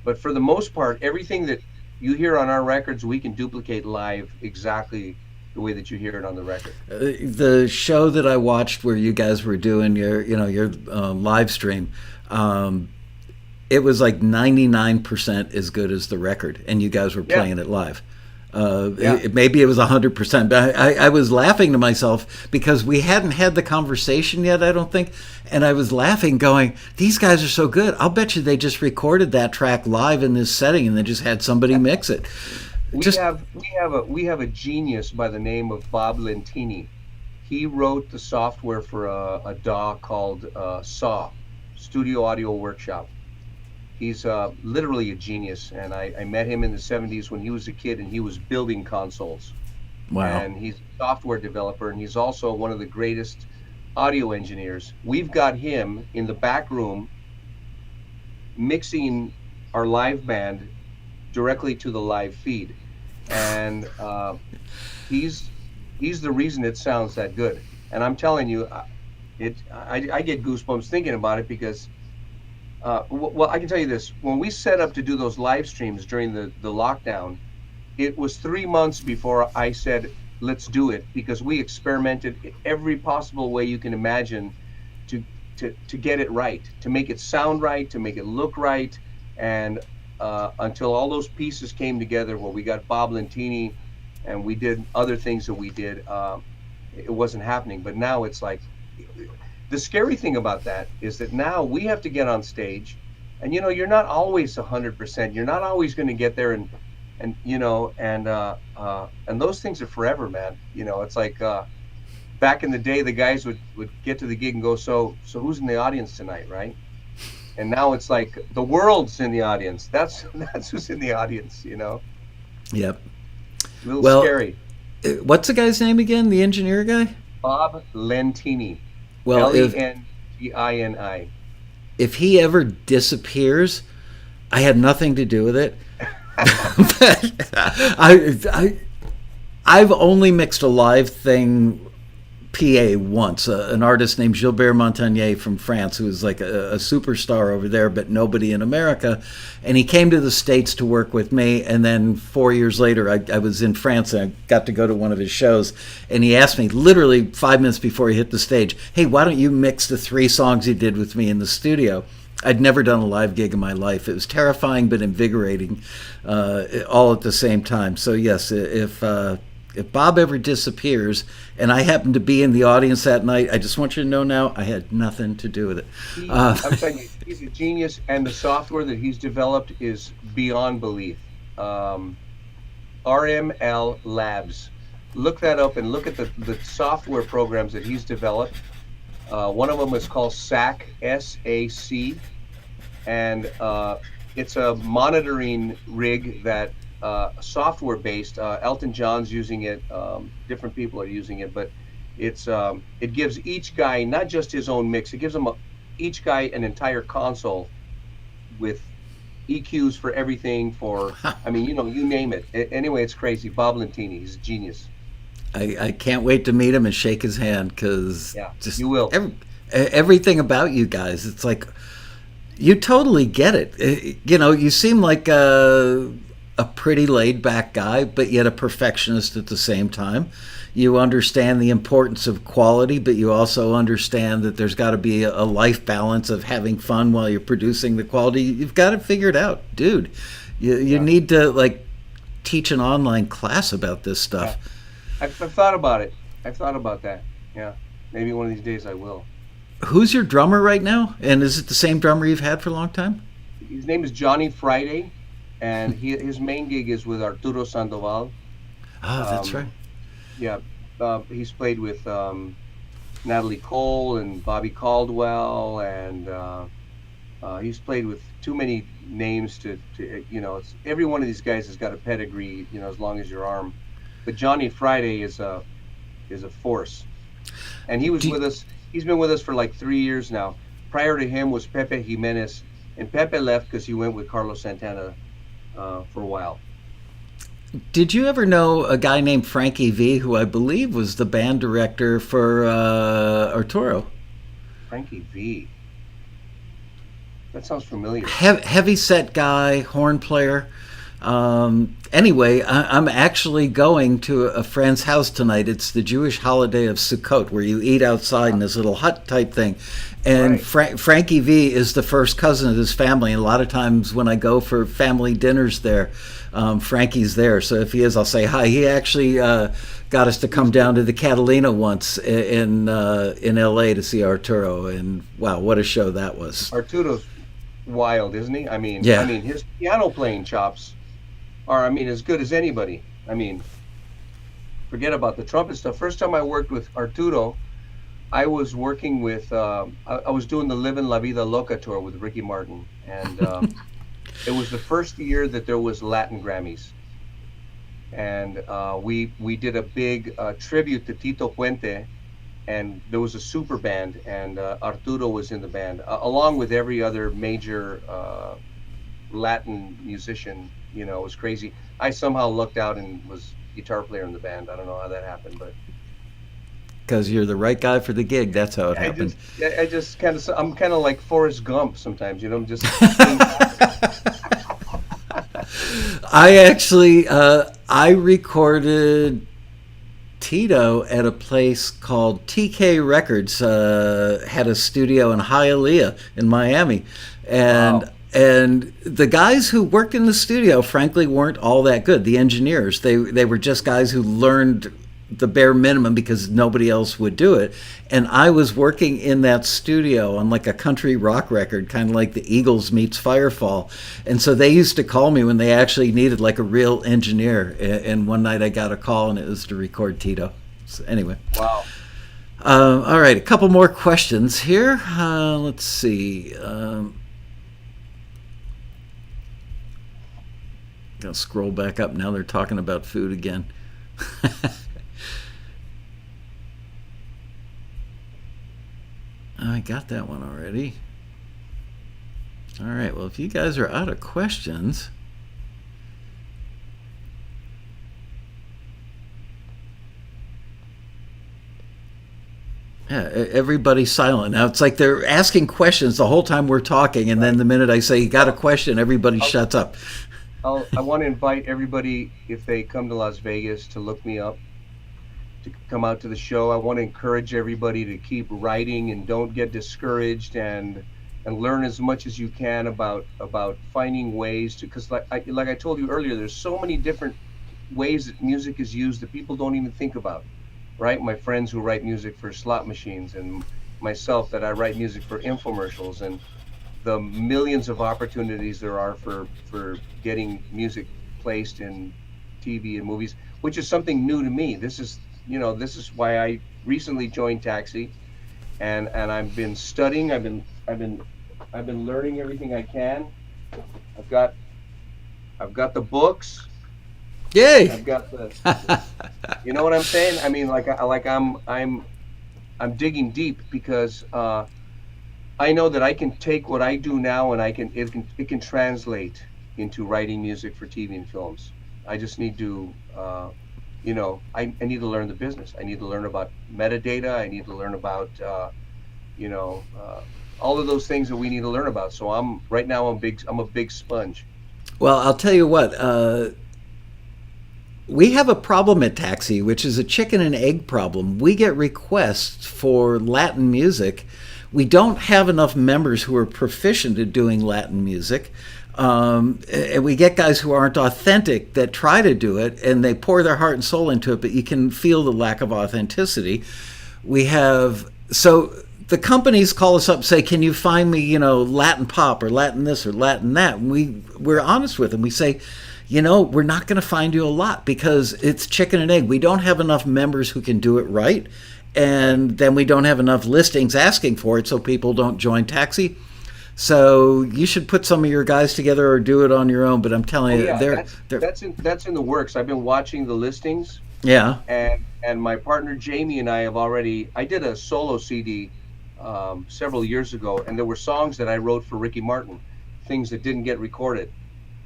But for the most part, everything that you hear on our records, we can duplicate live exactly the way that you hear it on the record. The show that I watched where you guys were doing your live stream, it was like 99% as good as the record, and you guys were playing it live. Maybe it was 100%, but I was laughing to myself because we hadn't had the conversation yet, I don't think, and I was laughing going, these guys are so good. I'll bet you they just recorded that track live in this setting and they just had somebody mix it. We have a genius by the name of Bob Lentini. He wrote the software for a DAW called SAW, Studio Audio Workshop. He's literally a genius, and I met him in the 70s when he was a kid, and he was building consoles. Wow. And he's a software developer, and he's also one of the greatest audio engineers. We've got him in the back room mixing our live band directly to the live feed. And he's the reason it sounds that good. And I'm telling you, I get goosebumps thinking about it because well, I can tell you this. When we set up to do those live streams during the lockdown, it was 3 months before I said, let's do it, because we experimented every possible way you can imagine to get it right, to make it sound right, to make it look right. And until all those pieces came together, where we got Bob Lentini and we did other things that we did, it wasn't happening. But now it's like, the scary thing about that is that now we have to get on stage, and you're not always 100%. You're not always going to get there, and those things are forever, man. It's like back in the day, the guys would get to the gig and go, so who's in the audience tonight, right? And now it's like the world's in the audience. That's who's in the audience, Yep. A little scary. What's the guy's name again? The engineer guy? Bob Lentini. Well, Lentini. If he ever disappears, I had nothing to do with it. I've only mixed a live thing PA once. An artist named Gilbert Montagnier from France, who was like a superstar over there, but nobody in America. And he came to the States to work with me. And then 4 years later, I was in France and I got to go to one of his shows. And he asked me literally 5 minutes before he hit the stage, hey, why don't you mix the 3 songs you did with me in the studio? I'd never done a live gig in my life. It was terrifying but invigorating all at the same time. So yes, if Bob ever disappears and I happen to be in the audience that night, I just want you to know now I had nothing to do with it. I'm telling you, he's a genius, and the software that he's developed is beyond belief. RML Labs. Look that up and look at the software programs that he's developed. One of them is called SAC, S-A-C, and it's a monitoring rig that software based. Elton John's using it. Different people are using it, but it gives each guy not just his own mix. It gives each guy an entire console with EQs for everything. I mean, you name it. Anyway, it's crazy. Bob Lentini, he's a genius. I can't wait to meet him and shake his hand, because Yeah, just you will. everything about you guys, it's like you totally get it. You seem like a pretty laid back guy, but yet a perfectionist at the same time. You understand the importance of quality, but you also understand that there's got to be a life balance of having fun while you're producing the quality. You've got it figured out, dude. You need to like teach an online class about this stuff. Yeah. I've thought about it. I've thought about that. Yeah, maybe one of these days I will. Who's your drummer right now? And is it the same drummer you've had for a long time? His name is Johnny Friday, and his main gig is with Arturo Sandoval. Oh, that's right. Yeah, he's played with Natalie Cole and Bobby Caldwell, and he's played with too many names to every one of these guys has got a pedigree, as long as your arm. But Johnny Friday is a force, and he was with us. He's been with us for like 3 years now. Prior to him was Pepe Jimenez, and Pepe left because he went with Carlos Santana for a while. Did you ever know a guy named Frankie V, who I believe was the band director for Arturo? Frankie V. That sounds familiar. Heavy set guy, horn player. Anyway, I'm actually going to a friend's house tonight. It's the Jewish holiday of Sukkot, where you eat outside in this little hut type thing. And right. Frankie V is the first cousin of his family. And a lot of times when I go for family dinners there, Frankie's there. So if he is, I'll say hi. He actually got us to come down to the Catalina once in LA to see Arturo. And wow, what a show that was. Arturo's wild, isn't he? I mean, his piano playing chops are, as good as anybody. Forget about the trumpet stuff. First time I worked with Arturo, I was working with, I was doing the Livin' La Vida Loca tour with Ricky Martin. And it was the first year that there was Latin Grammys. And we did a big tribute to Tito Puente. And there was a super band, and Arturo was in the band, along with every other major Latin musician. It was crazy. I somehow lucked out and was guitar player in the band. I don't know how that happened, but because you're the right guy for the gig, that's how it happened. I'm kind of like Forrest Gump sometimes. I'm just. I actually I recorded Tito at a place called TK Records. Had a studio in Hialeah in Miami, and. Wow. And the guys who worked in the studio, frankly, weren't all that good. The engineers, they were just guys who learned the bare minimum because nobody else would do it. And I was working in that studio on like a country rock record, kind of like the Eagles meets Firefall. And so they used to call me when they actually needed like a real engineer. And one night I got a call, and it was to record Tito. So anyway. Wow. All right, a couple more questions here. Let's see. I'll scroll back up. Now they're talking about food again. I got that one already. All right, well, if you guys are out of questions, yeah, everybody's silent. Now it's like they're asking questions the whole time we're talking, and then the minute I say, you got a question, everybody shuts up. I want to invite everybody, if they come to Las Vegas, to look me up, to come out to the show. I want to encourage everybody to keep writing and don't get discouraged, and learn as much as you can about finding ways to, because like I told you earlier, there's so many different ways that music is used that people don't even think about, right? My friends who write music for slot machines, and myself that I write music for infomercials, and the millions of opportunities there are for getting music placed in TV and movies, which is something new to me. This is why I recently joined TAXI, and I've been studying. I've been learning everything I can. I've got the books. Yay! I've got the you know what I'm saying? I mean, I'm digging deep because I know that I can take what I do now and it can translate into writing music for TV and films. I just need to I need to learn the business. I need to learn about metadata. I need to learn about you know all of those things that we need to learn about. So right now I'm a big sponge. Well, I'll tell you what. We have a problem at Taxi, which is a chicken and egg problem. We get requests for Latin music. We don't have enough members who are proficient at doing Latin music. And we get guys who aren't authentic that try to do it, and they pour their heart and soul into it, but you can feel the lack of authenticity. So the companies call us up and say, can you find me, Latin pop or Latin this or Latin that? And we're honest with them. We say, we're not going to find you a lot because it's chicken and egg. We don't have enough members who can do it right. And then we don't have enough listings asking for it, so people don't join Taxi. So you should put some of your guys together or do it on your own. But I'm telling you, that's in the works. I've been watching the listings. Yeah. And my partner Jamie and I I did a solo CD several years ago, and there were songs that I wrote for Ricky Martin, things that didn't get recorded.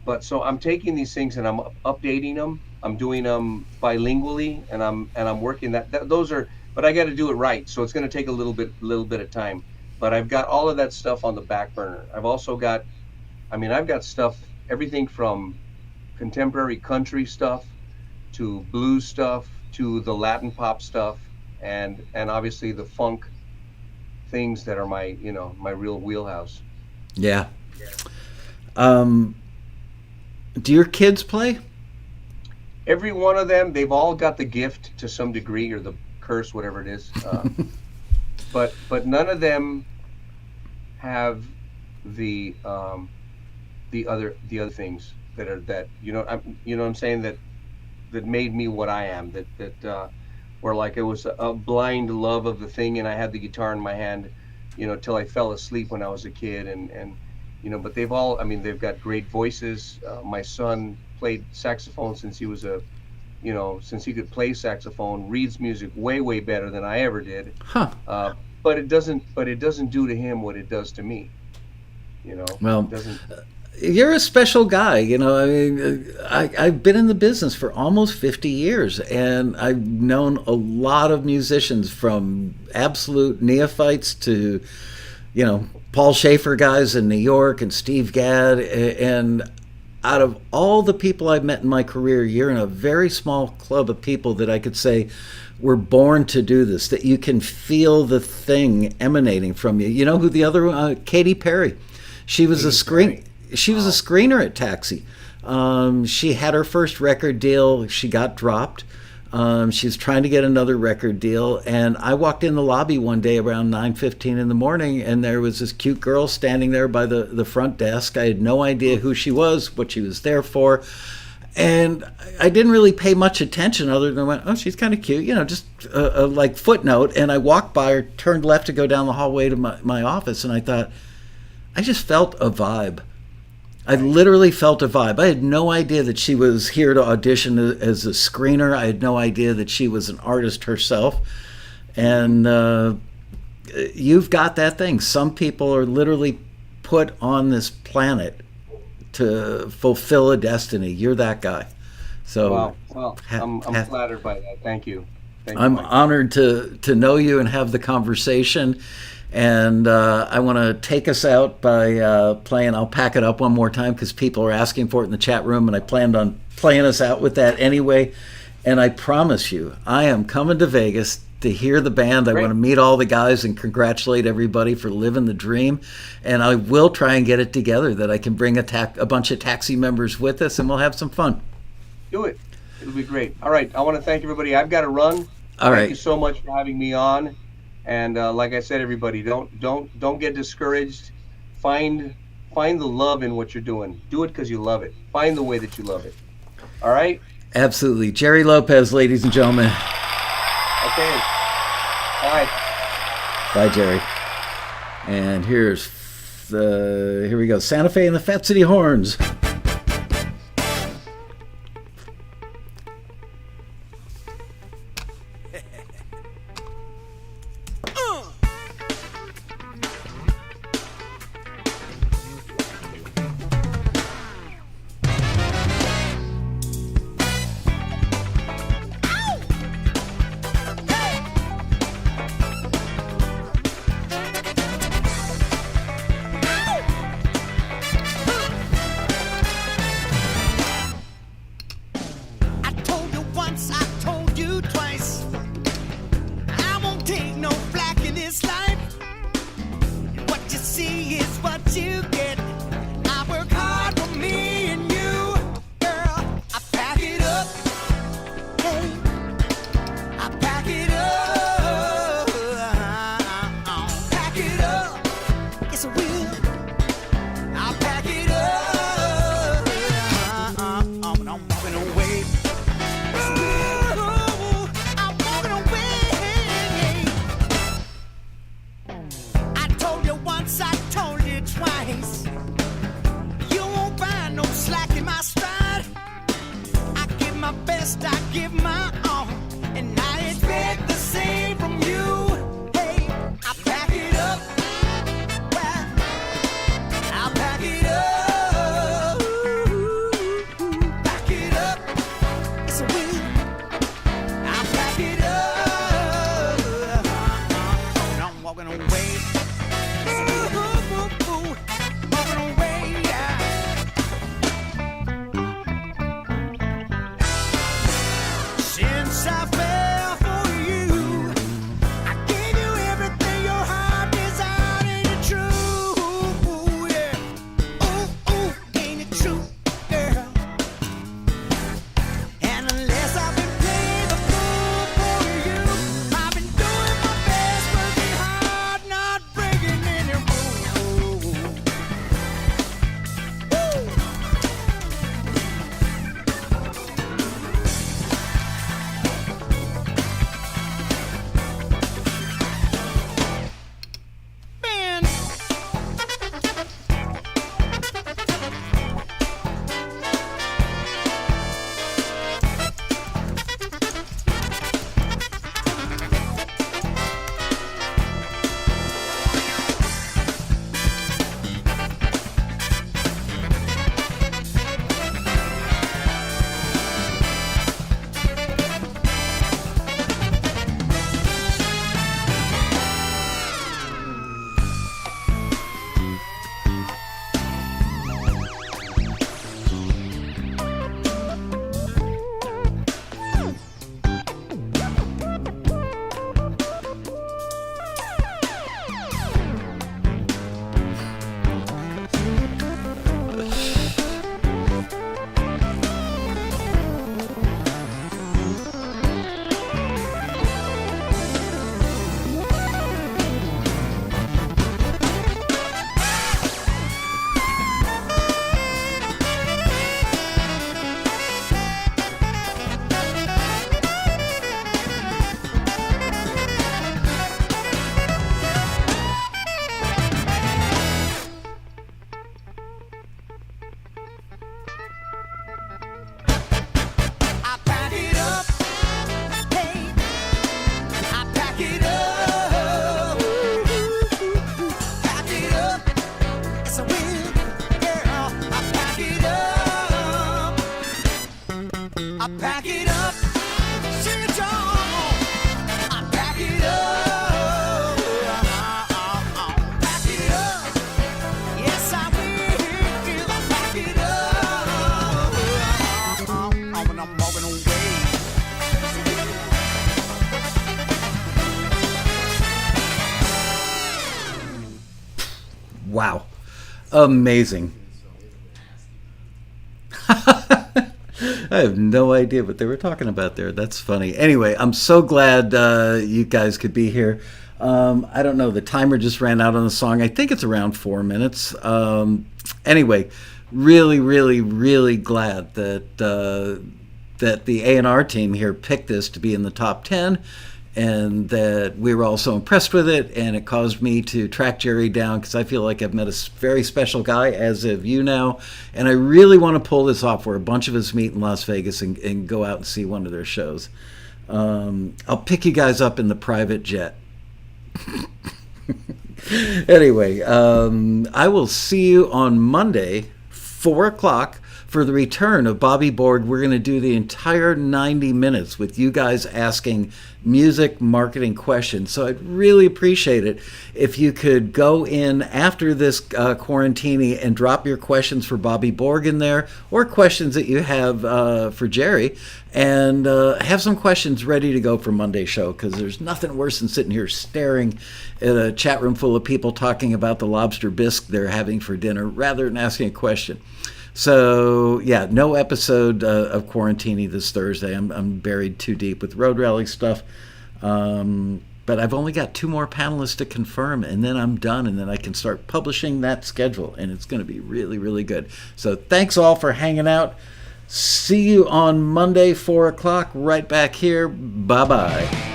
But so I'm taking these things and I'm updating them. I'm doing them bilingually, and I'm working those are. But I got to do it right, so it's going to take a little bit of time. But I've got all of that stuff on the back burner. I've also got, I've got stuff, everything from contemporary country stuff to blues stuff to the Latin pop stuff, and obviously the funk things that are my real wheelhouse. Yeah. Do your kids play? Every one of them, they've all got the gift to some degree, or the curse, whatever it is. But none of them have the other things that I'm saying that made me what I am. Where like it was a blind love of the thing, and I had the guitar in my hand, till I fell asleep when I was a kid, and but they've got great voices. My son played saxophone since he was since he could play saxophone, reads music way better than I ever did. Huh. But it doesn't do to him what it does to me. Well, it doesn't. You're a special guy. I've been in the business for almost 50 years, and I've known a lot of musicians, from absolute neophytes to, Paul Schaefer guys in New York and Steve Gadd. And out of all the people I've met in my career, you're in a very small club of people that I could say were born to do this, that you can feel the thing emanating from you. You know who the other, Katy Perry. She was a screener at Taxi. She had her first record deal. She got dropped. She was trying to get another record deal, and I walked in the lobby one day around 9:15 in the morning, and there was this cute girl standing there by the front desk. I had no idea who she was, what she was there for, and I didn't really pay much attention other than went, oh, she's kind of cute, just a like footnote. And I walked by her, turned left to go down the hallway to my office, and I thought, I just felt a vibe. I literally felt a vibe. I had no idea that she was here to audition as a screener. I had no idea that she was an artist herself. And you've got that thing. Some people are literally put on this planet to fulfill a destiny. You're that guy. So, wow. Well, I'm flattered by that. Thank you. I'm honored to know you and have the conversation. And I want to take us out by playing I'll Pack It Up one more time, because people are asking for it in the chat room, and I planned on playing us out with that anyway. And I promise you, I am coming to Vegas to hear the band. I want to meet all the guys and congratulate everybody for living the dream. And I will try and get it together that I can bring a bunch of Taxi members with us, and we'll have some fun. Do it. It'll be great. All right. I want to thank everybody. I've got to run. Thank you so much for having me on. And like I said, everybody, don't get discouraged. Find the love in what you're doing. Do it because you love it. Find the way that you love it. All right? Absolutely. Jerry Lopez, ladies and gentlemen. Okay. Bye. Bye, Jerry. And here we go. Santa Fe and the Fat City Horns. what you get. I work hard for me and you, girl. I pack it up, hey, I pack it up, pack it up. Yes, I will. I'll pack it up, and I'm walking away. Yes, I will. I'm walking away. I told you once, I told you twice. You won't find no slack in my stride. I give my best, I give my all, and I expect the same from you. Hey, I pack it up. Well, I'll pack it up. Pack it up. Yes, I will. I'll pack it up. And I'm walking away. Walking away, yeah. Since I fell for you, I gave you everything your heart desired. Ain't it true? Yeah. Ooh, ain't it true, girl? And unless I've been playing the fool for you, I've been doing my best, working hard, not breaking any rules. Man. I pack it up, hey, I pack it up, pack it up, yes I will, girl, I pack it up, I pack it up, sing it on, I pack it up, pack it up, yes I will, I pack it up, and I'm walking away. Wow. Amazing. I have no idea what they were talking about there. That's funny. Anyway, I'm so glad you guys could be here. I don't know. The timer just ran out on the song. I think it's around 4 minutes. Anyway, really, really, really glad that that the A&R team here picked this to be in the top 10, and that we were all so impressed with it, and it caused me to track Jerry down because I feel like I've met a very special guy, as have you now, and I really want to pull this off where a bunch of us meet in Las Vegas and go out and see one of their shows. I'll pick you guys up in the private jet. Anyway, I will see you on Monday, 4 o'clock, for the return of Bobby Borg. We're going to do the entire 90 minutes with you guys asking music marketing questions. So I'd really appreciate it if you could go in after this quarantini and drop your questions for Bobby Borg in there, or questions that you have for Jerry, and have some questions ready to go for Monday's show, because there's nothing worse than sitting here staring at a chat room full of people talking about the lobster bisque they're having for dinner rather than asking a question. So, yeah, no episode of Quarantini this Thursday. I'm buried too deep with Road Rally stuff. But I've only got 2 more panelists to confirm, and then I'm done, and then I can start publishing that schedule, and it's going to be really, really good. So thanks all for hanging out. See you on Monday, 4 o'clock, right back here. Bye-bye.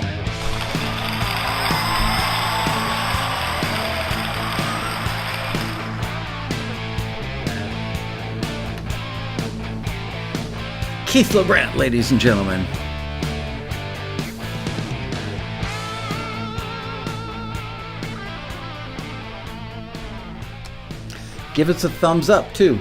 Keith LeBrant, ladies and gentlemen. Give us a thumbs up, too.